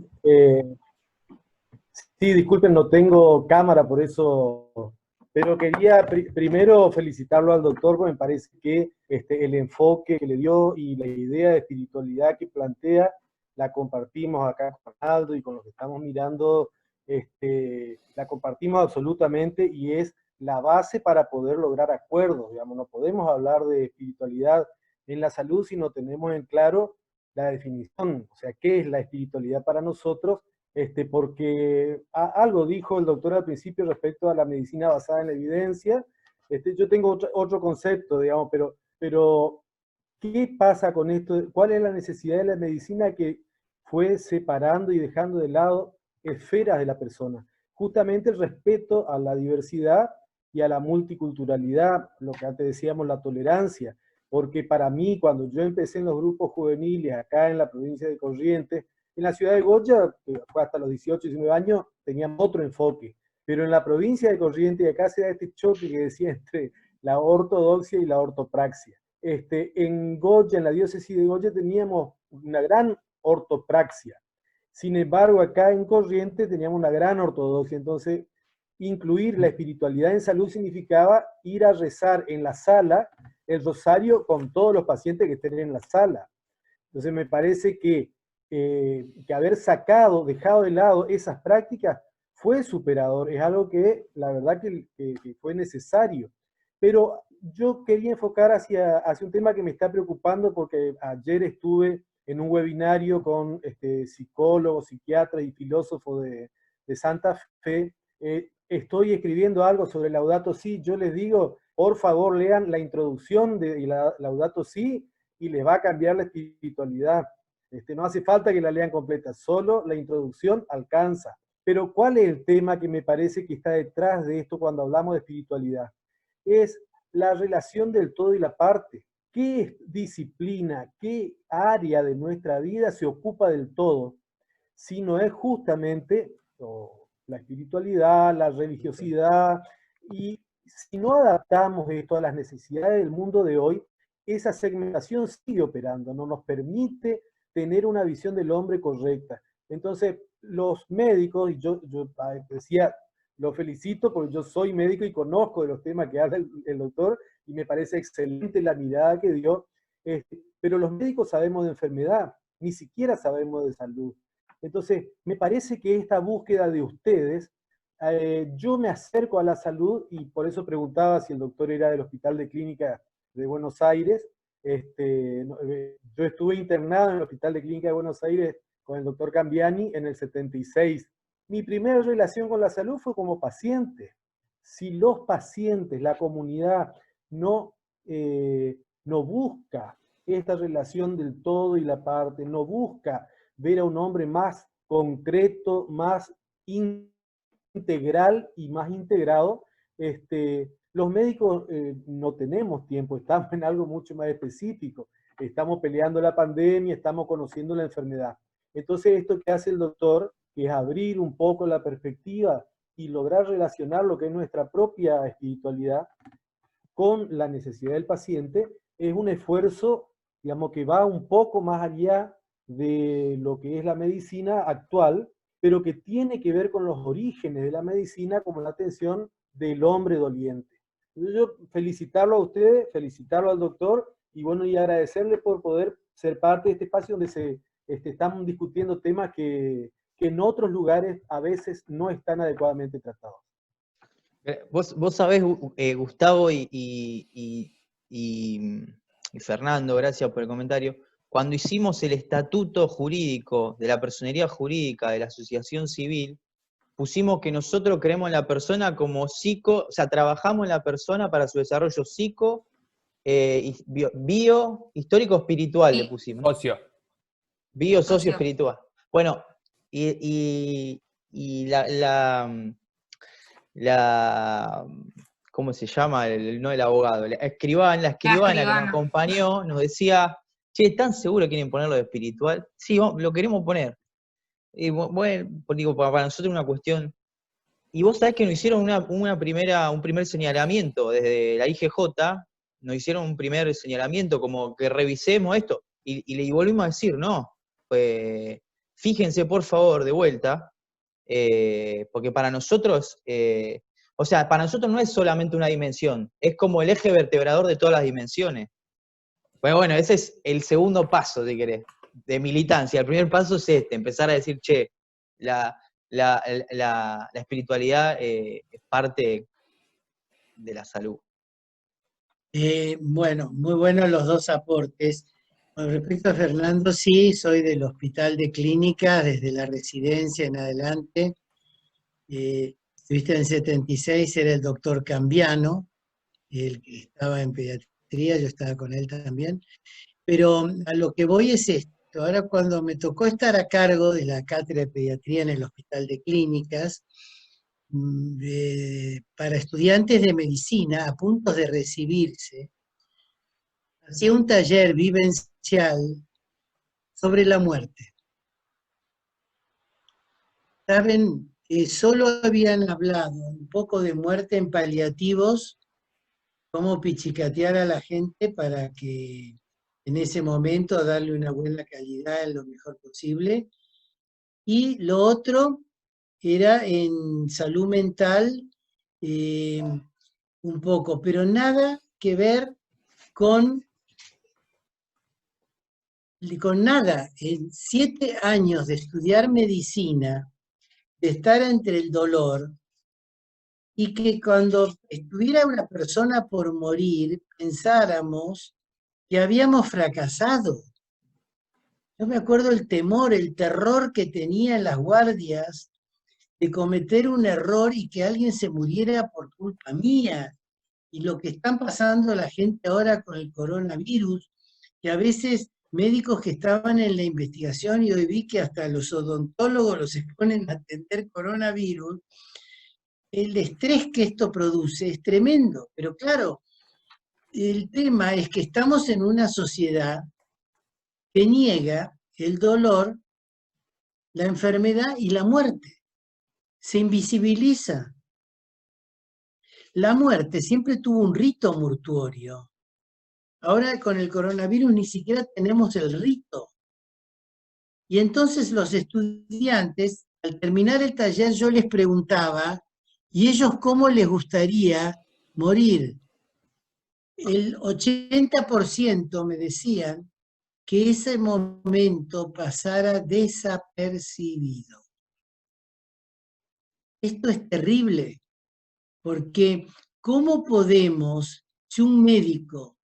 sí, disculpen, no tengo cámara, por eso, pero quería primero felicitarlo al doctor, porque me parece que el enfoque que le dio y la idea de espiritualidad que plantea, la compartimos acá con Aldo y con los que estamos mirando, la compartimos absolutamente y es la base para poder lograr acuerdos, digamos, no podemos hablar de espiritualidad en la salud si no tenemos en claro la definición, o sea, qué es la espiritualidad para nosotros, porque algo dijo el doctor al principio respecto a la medicina basada en la evidencia. Yo tengo otro concepto, digamos, pero ¿qué pasa con esto? ¿Cuál es la necesidad de la medicina que fue separando y dejando de lado esferas de la persona? Justamente el respeto a la diversidad y a la multiculturalidad, lo que antes decíamos, la tolerancia. Porque para mí, cuando yo empecé en los grupos juveniles acá en la provincia de Corrientes, en la ciudad de Goya, que fue hasta los 18, 19 años, teníamos otro enfoque. Pero en la provincia de Corrientes, acá se da este choque que decía entre la ortodoxia y la ortopraxia. En Goya, en la diócesis de Goya, teníamos una gran ortopraxia. Sin embargo, acá en Corrientes teníamos una gran ortodoxia. Entonces, incluir la espiritualidad en salud significaba ir a rezar en la sala el rosario con todos los pacientes que estén en la sala. Entonces, me parece que haber dejado de lado esas prácticas fue superador, es algo que la verdad que fue necesario. Pero yo quería enfocar hacia un tema que me está preocupando porque ayer estuve en un webinario con psicólogos, psiquiatras y filósofos de Santa Fe. Estoy escribiendo algo sobre Laudato Si. Yo les digo, por favor, lean la introducción de Laudato Si y les va a cambiar la espiritualidad. No hace falta que la lean completa, solo la introducción alcanza. Pero ¿cuál es el tema que me parece que está detrás de esto cuando hablamos de espiritualidad? Es la relación del todo y la parte. ¿Qué disciplina, qué área de nuestra vida se ocupa del todo? Si no es justamente la espiritualidad, la religiosidad, y si no adaptamos esto a las necesidades del mundo de hoy, esa segmentación sigue operando, no nos permite tener una visión del hombre correcta. Entonces, los médicos, y yo decía, lo felicito porque yo soy médico y conozco de los temas que habla el doctor, y me parece excelente la mirada que dio, pero los médicos sabemos de enfermedad, ni siquiera sabemos de salud. Entonces, me parece que esta búsqueda de ustedes, yo me acerco a la salud y por eso preguntaba si el doctor era del Hospital de Clínica de Buenos Aires. Yo estuve internado en el Hospital de Clínica de Buenos Aires con el doctor Cambiani en el 76. Mi primera relación con la salud fue como paciente. Si los pacientes, la comunidad, no busca esta relación del todo y la parte, no busca ver a un hombre más concreto, más integral y más integrado, los médicos no tenemos tiempo, estamos en algo mucho más específico, estamos peleando la pandemia, estamos conociendo la enfermedad. Entonces esto que hace el doctor, que es abrir un poco la perspectiva y lograr relacionar lo que es nuestra propia espiritualidad con la necesidad del paciente, es un esfuerzo, digamos, que va un poco más allá de lo que es la medicina actual, pero que tiene que ver con los orígenes de la medicina, como la atención del hombre doliente. Entonces yo felicitarlo a ustedes, felicitarlo al doctor, y bueno, y agradecerle por poder ser parte de este espacio donde se están discutiendo temas que en otros lugares a veces no están adecuadamente tratados. Vos sabés, Gustavo y Fernando, gracias por el comentario, cuando hicimos el estatuto jurídico de la personería jurídica de la asociación civil, pusimos que nosotros creemos en la persona como o sea, trabajamos en la persona para su desarrollo bio, histórico, espiritual, le pusimos, ¿no? Socio. Bio, socio, espiritual. Bueno, y ¿cómo se llama? No el abogado, la escribana que nos acompañó, nos decía, che, ¿están seguros que quieren ponerlo de espiritual? Sí, lo queremos poner. Y bueno, pues digo, para nosotros es una cuestión. Y vos sabés que nos hicieron un primer señalamiento desde la IGJ, nos hicieron un primer señalamiento como que revisemos esto. Y volvimos a decir, no, pues fíjense por favor de vuelta, porque para nosotros, o sea, para nosotros no es solamente una dimensión, es como el eje vertebrador de todas las dimensiones. Pues bueno, ese es el segundo paso, si querés, de militancia. El primer paso es empezar a decir, che, la espiritualidad es parte de la salud. Bueno, muy buenos los dos aportes. Con respecto a Fernando, sí, soy del Hospital de Clínicas, desde la residencia en adelante. Estuviste en el 76, era el doctor Cambiano, el que estaba en pediatría, yo estaba con él también. Pero a lo que voy es esto. Ahora cuando me tocó estar a cargo de la cátedra de pediatría en el Hospital de Clínicas, para estudiantes de medicina a punto de recibirse, hacía un taller vivencial sobre la muerte. Saben, solo habían hablado un poco de muerte en paliativos, cómo pichicatear a la gente para que en ese momento darle una buena calidad en lo mejor posible. Y lo otro era en salud mental, un poco, pero nada que ver con nada. En 7 años de estudiar medicina, de estar entre el dolor, y que cuando estuviera una persona por morir, pensáramos que habíamos fracasado. Yo me acuerdo el temor, el terror que tenía en las guardias de cometer un error y que alguien se muriera por culpa mía. Y lo que están pasando la gente ahora con el coronavirus, que a veces médicos que estaban en la investigación, y hoy vi que hasta los odontólogos los exponen a atender coronavirus, el estrés que esto produce es tremendo. Pero claro, el tema es que estamos en una sociedad que niega el dolor, la enfermedad y la muerte. Se invisibiliza. La muerte siempre tuvo un rito mortuorio. Ahora con el coronavirus ni siquiera tenemos el rito. Y entonces los estudiantes, al terminar el taller, yo les preguntaba, ¿y ellos cómo les gustaría morir? El 80% me decían que ese momento pasara desapercibido. Esto es terrible, porque ¿cómo podemos, si un médico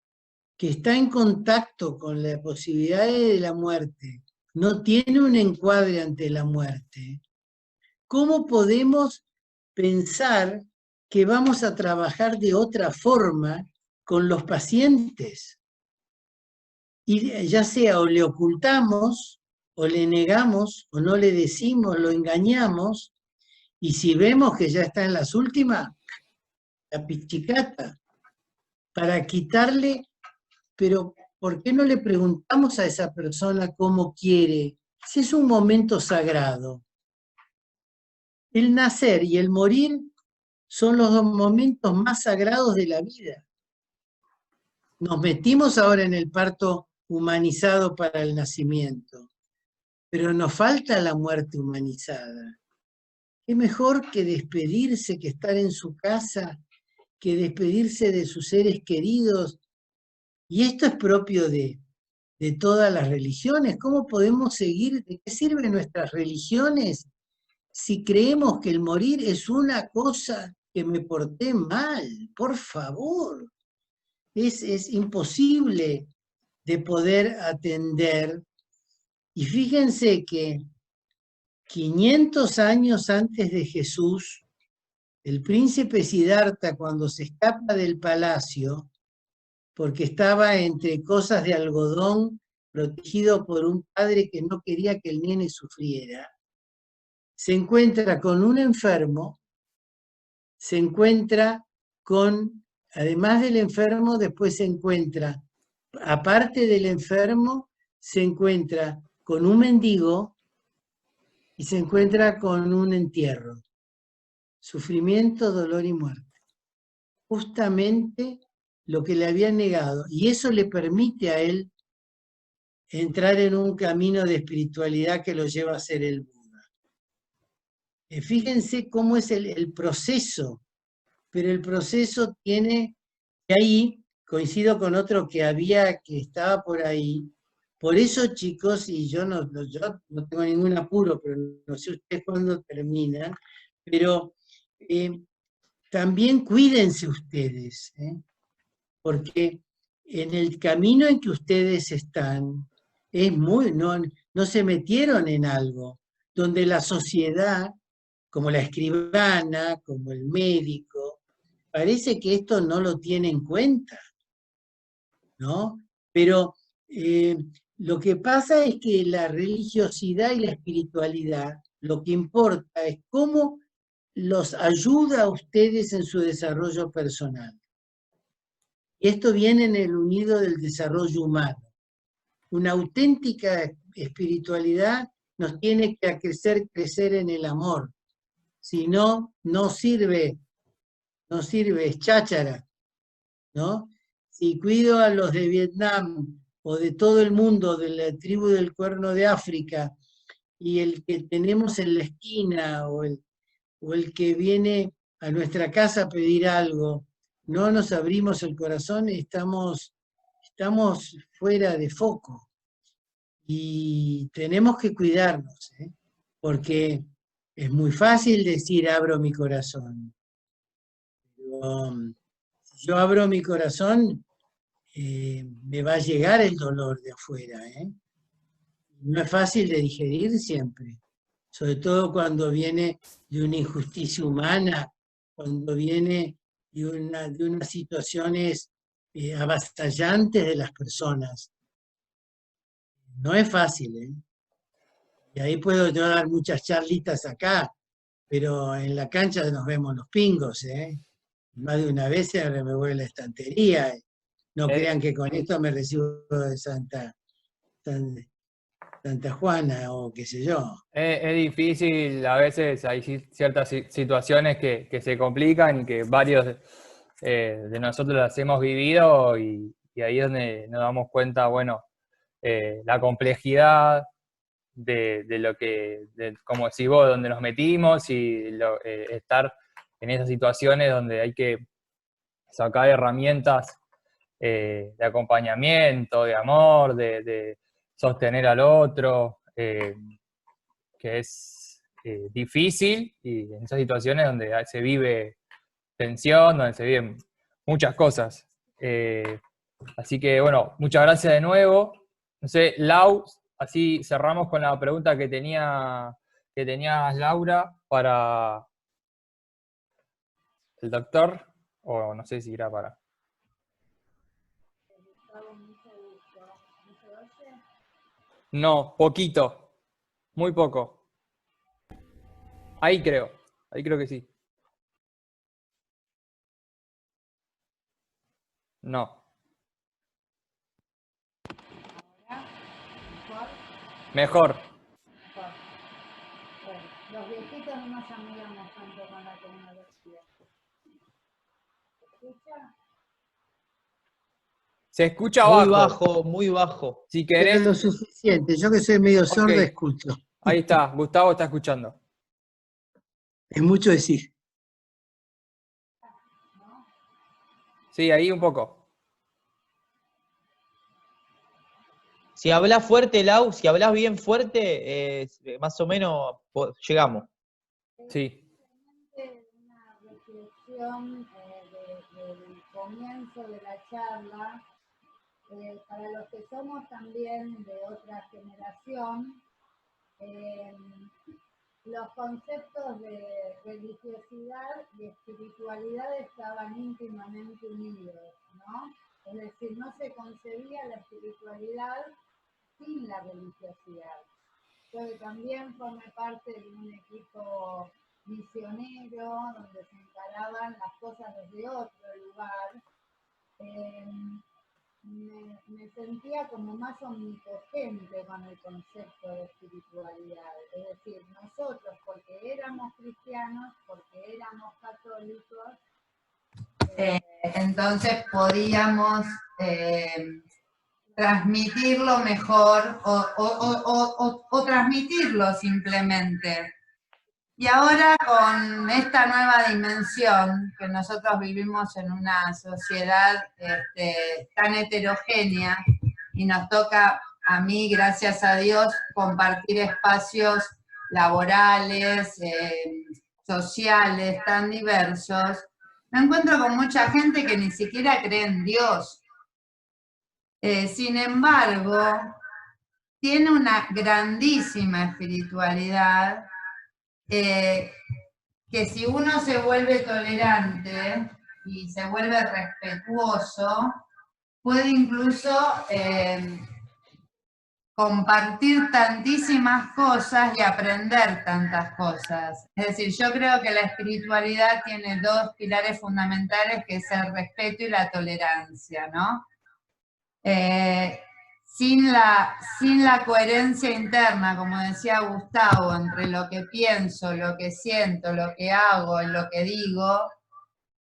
que está en contacto con la posibilidad de la muerte no tiene un encuadre ante la muerte, cómo podemos pensar que vamos a trabajar de otra forma con los pacientes? Y ya sea o le ocultamos, o le negamos, o no le decimos, lo engañamos, y si vemos que ya está en las últimas, la pichicata, para quitarle. Pero ¿por qué no le preguntamos a esa persona cómo quiere? Si es un momento sagrado. El nacer y el morir son los 2 momentos más sagrados de la vida. Nos metimos ahora en el parto humanizado para el nacimiento, pero nos falta la muerte humanizada. ¿Qué mejor que despedirse, que estar en su casa, que despedirse de sus seres queridos? Y esto es propio de todas las religiones. ¿Cómo podemos seguir? ¿De qué sirven nuestras religiones si creemos que el morir es una cosa que me porté mal? Por favor, es imposible de poder atender. Y fíjense que 500 años antes de Jesús, el príncipe Siddhartha, cuando se escapa del palacio, porque estaba entre cosas de algodón, protegido por un padre que no quería que el nene sufriera, se encuentra con un enfermo, se encuentra con, además del enfermo, después se encuentra, aparte del enfermo, se encuentra con un mendigo y se encuentra con un entierro. Sufrimiento, dolor y muerte. Justamente lo que le habían negado. Y eso le permite a él entrar en un camino de espiritualidad que lo lleva a ser el Buda. Fíjense cómo es el proceso, pero el proceso tiene, y ahí coincido con otro que estaba por ahí. Por eso, chicos, y yo no tengo ningún apuro, pero no sé ustedes cuándo terminan, pero también cuídense ustedes, porque en el camino en que ustedes están, no se metieron en algo donde la sociedad, como la escribana, como el médico, parece que esto no lo tiene en cuenta, ¿no? Pero lo que pasa es que la religiosidad y la espiritualidad, lo que importa es cómo los ayuda a ustedes en su desarrollo personal. Y esto viene en el unido del desarrollo humano. Una auténtica espiritualidad nos tiene que hacer crecer en el amor. Si no, no sirve, es cháchara, ¿no? Si cuido a los de Vietnam o de todo el mundo, de la tribu del Cuerno de África, y el que tenemos en la esquina o el que viene a nuestra casa a pedir algo, no nos abrimos el corazón, estamos fuera de foco. Y tenemos que cuidarnos, porque es muy fácil decir abro mi corazón. Pero, si yo abro mi corazón, me va a llegar el dolor de afuera. No es fácil de digerir siempre, sobre todo cuando viene de una injusticia humana, cuando viene de unas situaciones avasallantes de las personas. No es fácil, Y ahí puedo yo dar muchas charlitas acá, pero en la cancha nos vemos los pingos, Más de una vez se me vuelve la estantería. No crean que con esto me recibo de Santa Juana o qué sé yo. Es difícil, a veces hay ciertas situaciones que se complican y que varios de nosotros las hemos vivido y ahí es donde nos damos cuenta, bueno, la complejidad de lo que, como decís vos, donde nos metimos y estar en esas situaciones donde hay que sacar herramientas de acompañamiento, de amor, de sostener al otro, que es difícil y en esas situaciones donde se vive tensión, donde se viven muchas cosas. Así que bueno, muchas gracias de nuevo. No sé, Lau, así cerramos con la pregunta que tenía Laura para el doctor, o no sé si irá para... No, poquito, muy poco. Ahí creo que sí. No. Mejor. Bueno, los viejitos no nos amigamos tanto con la tecnología. ¿Se escucha? Se escucha Muy bajo. bajo, muy bajo. Si Pero querés... lo suficiente, yo que soy medio Ok, sorda escucho. ahí está, Gustavo está escuchando. Es mucho decir. Sí, ahí un poco. Si hablas fuerte, Lau, si hablas bien fuerte, más o menos llegamos. Sí. Una reflexión del comienzo de la charla, para los que somos también de otra generación, los conceptos de religiosidad y espiritualidad estaban íntimamente unidos, ¿no? Es decir, no se concebía la espiritualidad sin la religiosidad. Yo que también formé parte de un equipo misionero donde se encaraban las cosas desde otro lugar. me sentía como más omnipotente con el concepto de espiritualidad. Es decir, nosotros, porque éramos cristianos, porque éramos católicos, entonces podíamos transmitirlo mejor o transmitirlo simplemente. Y ahora con esta nueva dimensión, que nosotros vivimos en una sociedad tan heterogénea y nos toca a mí, gracias a Dios, compartir espacios laborales, sociales, tan diversos, me encuentro con mucha gente que ni siquiera cree en Dios. Sin embargo, tiene una grandísima espiritualidad, que si uno se vuelve tolerante y se vuelve respetuoso, puede incluso compartir tantísimas cosas y aprender tantas cosas. Es decir, yo creo que la espiritualidad tiene dos pilares fundamentales, que es el respeto y la tolerancia, ¿no? Sin la coherencia interna, como decía Gustavo, entre lo que pienso, lo que siento, lo que hago y lo que digo,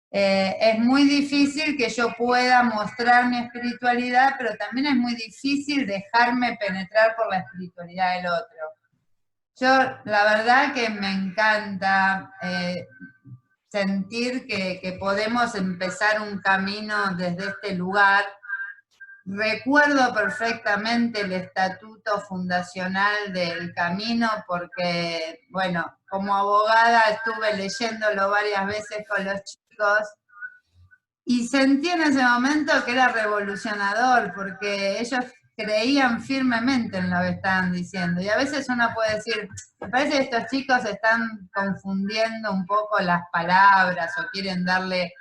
es muy difícil que yo pueda mostrar mi espiritualidad, pero también es muy difícil dejarme penetrar por la espiritualidad del otro. Yo, la verdad que me encanta sentir que podemos empezar un camino desde este lugar. Recuerdo perfectamente el estatuto fundacional del Camino porque, bueno, como abogada estuve leyéndolo varias veces con los chicos y sentí en ese momento que era revolucionador porque ellos creían firmemente en lo que estaban diciendo. Y a veces uno puede decir, me parece que estos chicos están confundiendo un poco las palabras o quieren darle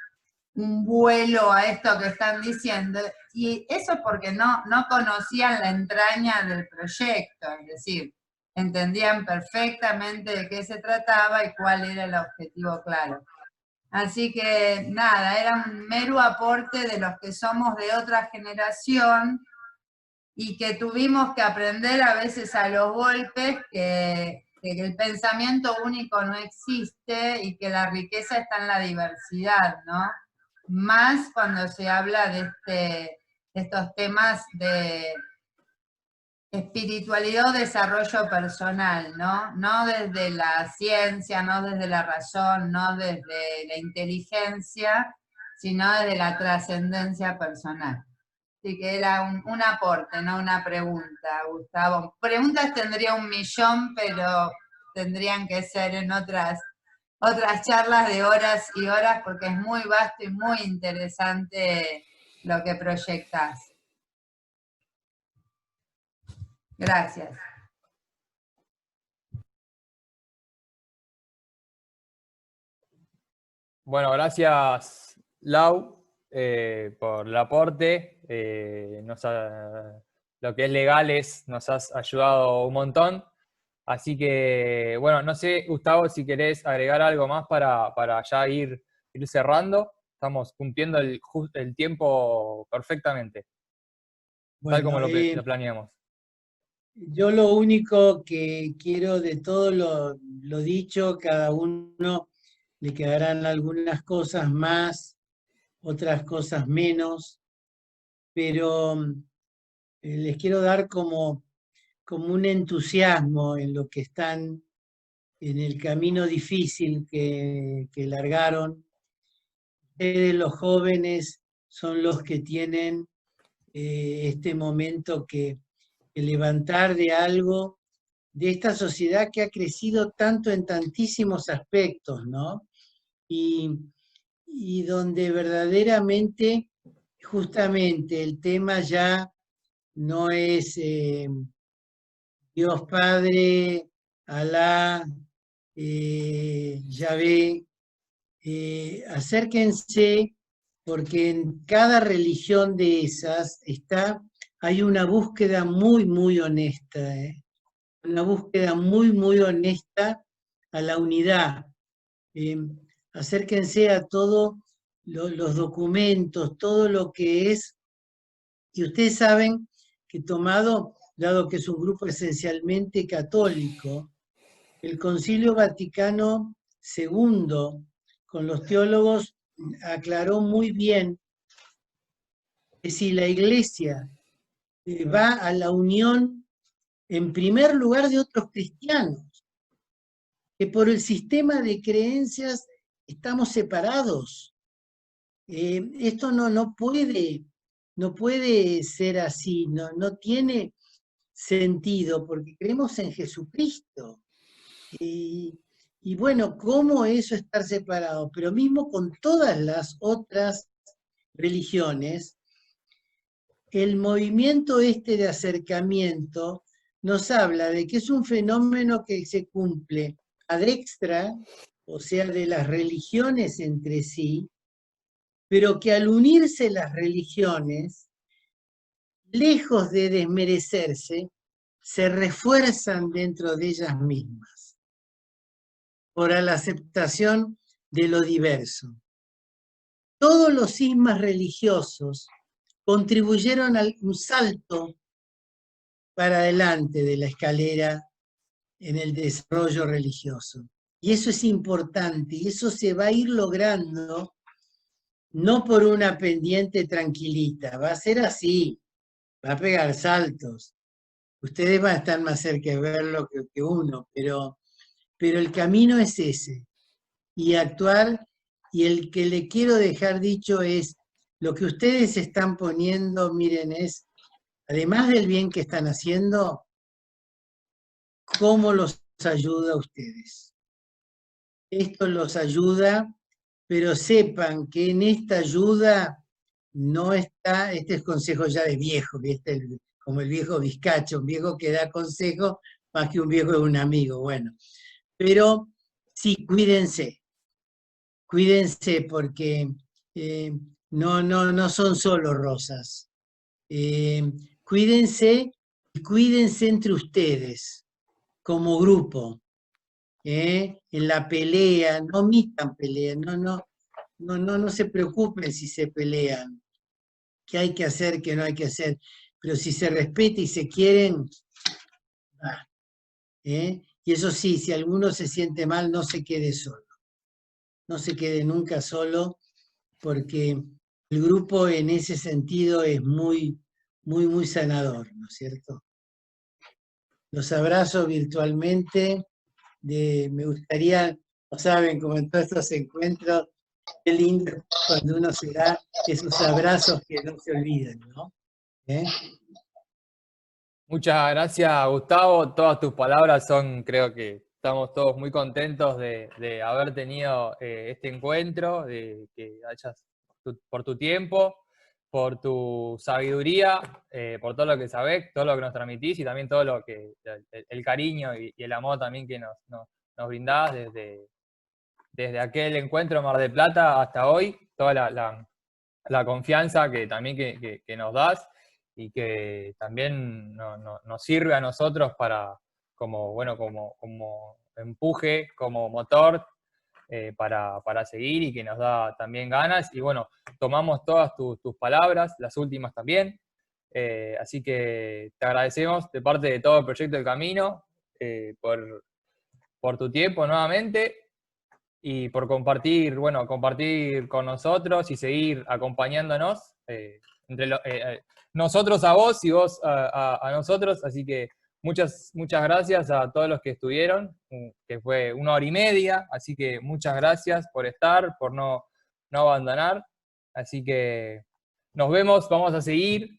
un vuelo a esto que están diciendo, y eso porque no conocían la entraña del proyecto, es decir, entendían perfectamente de qué se trataba y cuál era el objetivo claro. Así que nada, era un mero aporte de los que somos de otra generación y que tuvimos que aprender a veces a los golpes que el pensamiento único no existe y que la riqueza está en la diversidad, ¿no? Más cuando se habla de estos temas de espiritualidad o desarrollo personal, ¿no? No desde la ciencia, no desde la razón, no desde la inteligencia, sino desde la trascendencia personal. Así que era un aporte, no una pregunta, Gustavo. Preguntas tendría 1.000.000, pero tendrían que ser en otras charlas de horas y horas, porque es muy vasto y muy interesante lo que proyectas. Gracias. Bueno, gracias, Lau, por el aporte. Lo que es legales nos has ayudado un montón. Así que, bueno, no sé, Gustavo, si querés agregar algo más para ya ir cerrando. Estamos cumpliendo el tiempo perfectamente, Bueno, tal como lo planeamos. Yo lo único que quiero de todo lo dicho, cada uno le quedarán algunas cosas más, otras cosas menos, pero les quiero dar como un entusiasmo en lo que están en el camino difícil que largaron. Ustedes, los jóvenes, son los que tienen este momento que levantar de algo, de esta sociedad que ha crecido tanto en tantísimos aspectos, ¿no? Y donde verdaderamente, justamente, el tema ya no es Dios Padre, Alá, Yahvé. Acérquense, porque en cada religión de esas hay una búsqueda muy, muy honesta, una búsqueda muy, muy honesta a la unidad. Acérquense a todos los documentos, todo lo que es Y ustedes saben que tomado, dado que es un grupo esencialmente católico, el Concilio Vaticano II, con los teólogos, aclaró muy bien que si la Iglesia va a la unión, en primer lugar, de otros cristianos, que por el sistema de creencias estamos separados. Esto no puede ser así, no tiene sentido, porque creemos en Jesucristo. Y bueno, ¿cómo eso estar separado? Pero mismo con todas las otras religiones, el movimiento de acercamiento nos habla de que es un fenómeno que se cumple ad extra, o sea, de las religiones entre sí, pero que al unirse las religiones, lejos de desmerecerse, se refuerzan dentro de ellas mismas por la aceptación de lo diverso. Todos los cismas religiosos contribuyeron a un salto para adelante de la escalera en el desarrollo religioso. Y eso es importante, y eso se va a ir logrando no por una pendiente tranquilita, va a ser así, va a pegar saltos. Ustedes van a estar más cerca de verlo que uno, pero el camino es ese. Y actuar, y el que le quiero dejar dicho es, lo que ustedes están poniendo, miren, es, además del bien que están haciendo, cómo los ayuda a ustedes. Esto los ayuda, pero sepan que en esta ayuda no está, este es consejo ya de viejo, ¿viste? Como el viejo bizcacho, un viejo que da consejo más que un viejo de un amigo, bueno. Pero sí, cuídense porque no son solo rosas. Cuídense y cuídense entre ustedes, como grupo. En la pelea, no omitan pelea, no se preocupen si se pelean, qué hay que hacer, qué no hay que hacer, pero si se respeta y se quieren, y eso sí, si alguno se siente mal, no se quede solo, no se quede nunca solo, porque el grupo en ese sentido es muy sanador, ¿no es cierto? Los abrazo virtualmente. Me gustaría, no saben, como en todos estos encuentros, qué lindo cuando uno se da esos abrazos que no se olvidan, ¿no? Muchas gracias, Gustavo. Todas tus palabras son, creo que estamos todos muy contentos de haber tenido este encuentro, de que hayas, por tu tiempo, por tu sabiduría, por todo lo que sabés, todo lo que nos transmitís y también todo lo que el cariño y el amor también que nos brindás desde aquel encuentro en Mar del Plata hasta hoy, toda la confianza que también que nos das y que también nos sirve a nosotros como empuje, como motor para seguir y que nos da también ganas. Y bueno, tomamos todas tus palabras, las últimas también. Así que te agradecemos de parte de todo el Proyecto del Camino por tu tiempo nuevamente y por compartir con nosotros y seguir acompañándonos, nosotros a vos y vos a nosotros. Así que muchas gracias a todos los que estuvieron, que fue 1 hora y media, así que muchas gracias por estar, por no abandonar. Así que nos vemos, vamos a seguir,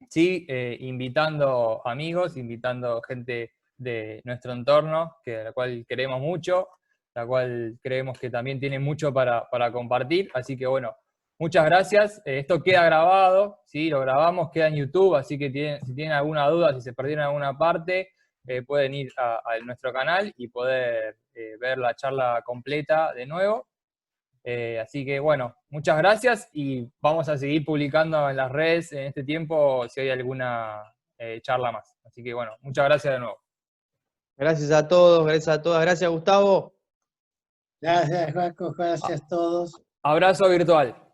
¿sí? Invitando amigos, invitando gente de nuestro entorno, a la cual queremos mucho, la cual creemos que también tiene mucho para compartir. Así que bueno, muchas gracias. Esto queda grabado, ¿sí? Lo grabamos, queda en YouTube, así que si tienen alguna duda, si se perdieron alguna parte, pueden ir a nuestro canal y poder ver la charla completa de nuevo. Así que bueno, muchas gracias y vamos a seguir publicando en las redes en este tiempo si hay alguna charla más. Así que bueno, muchas gracias de nuevo. Gracias a todos, gracias a todas. Gracias, Gustavo. Gracias, Vasco, gracias a todos. Abrazo virtual.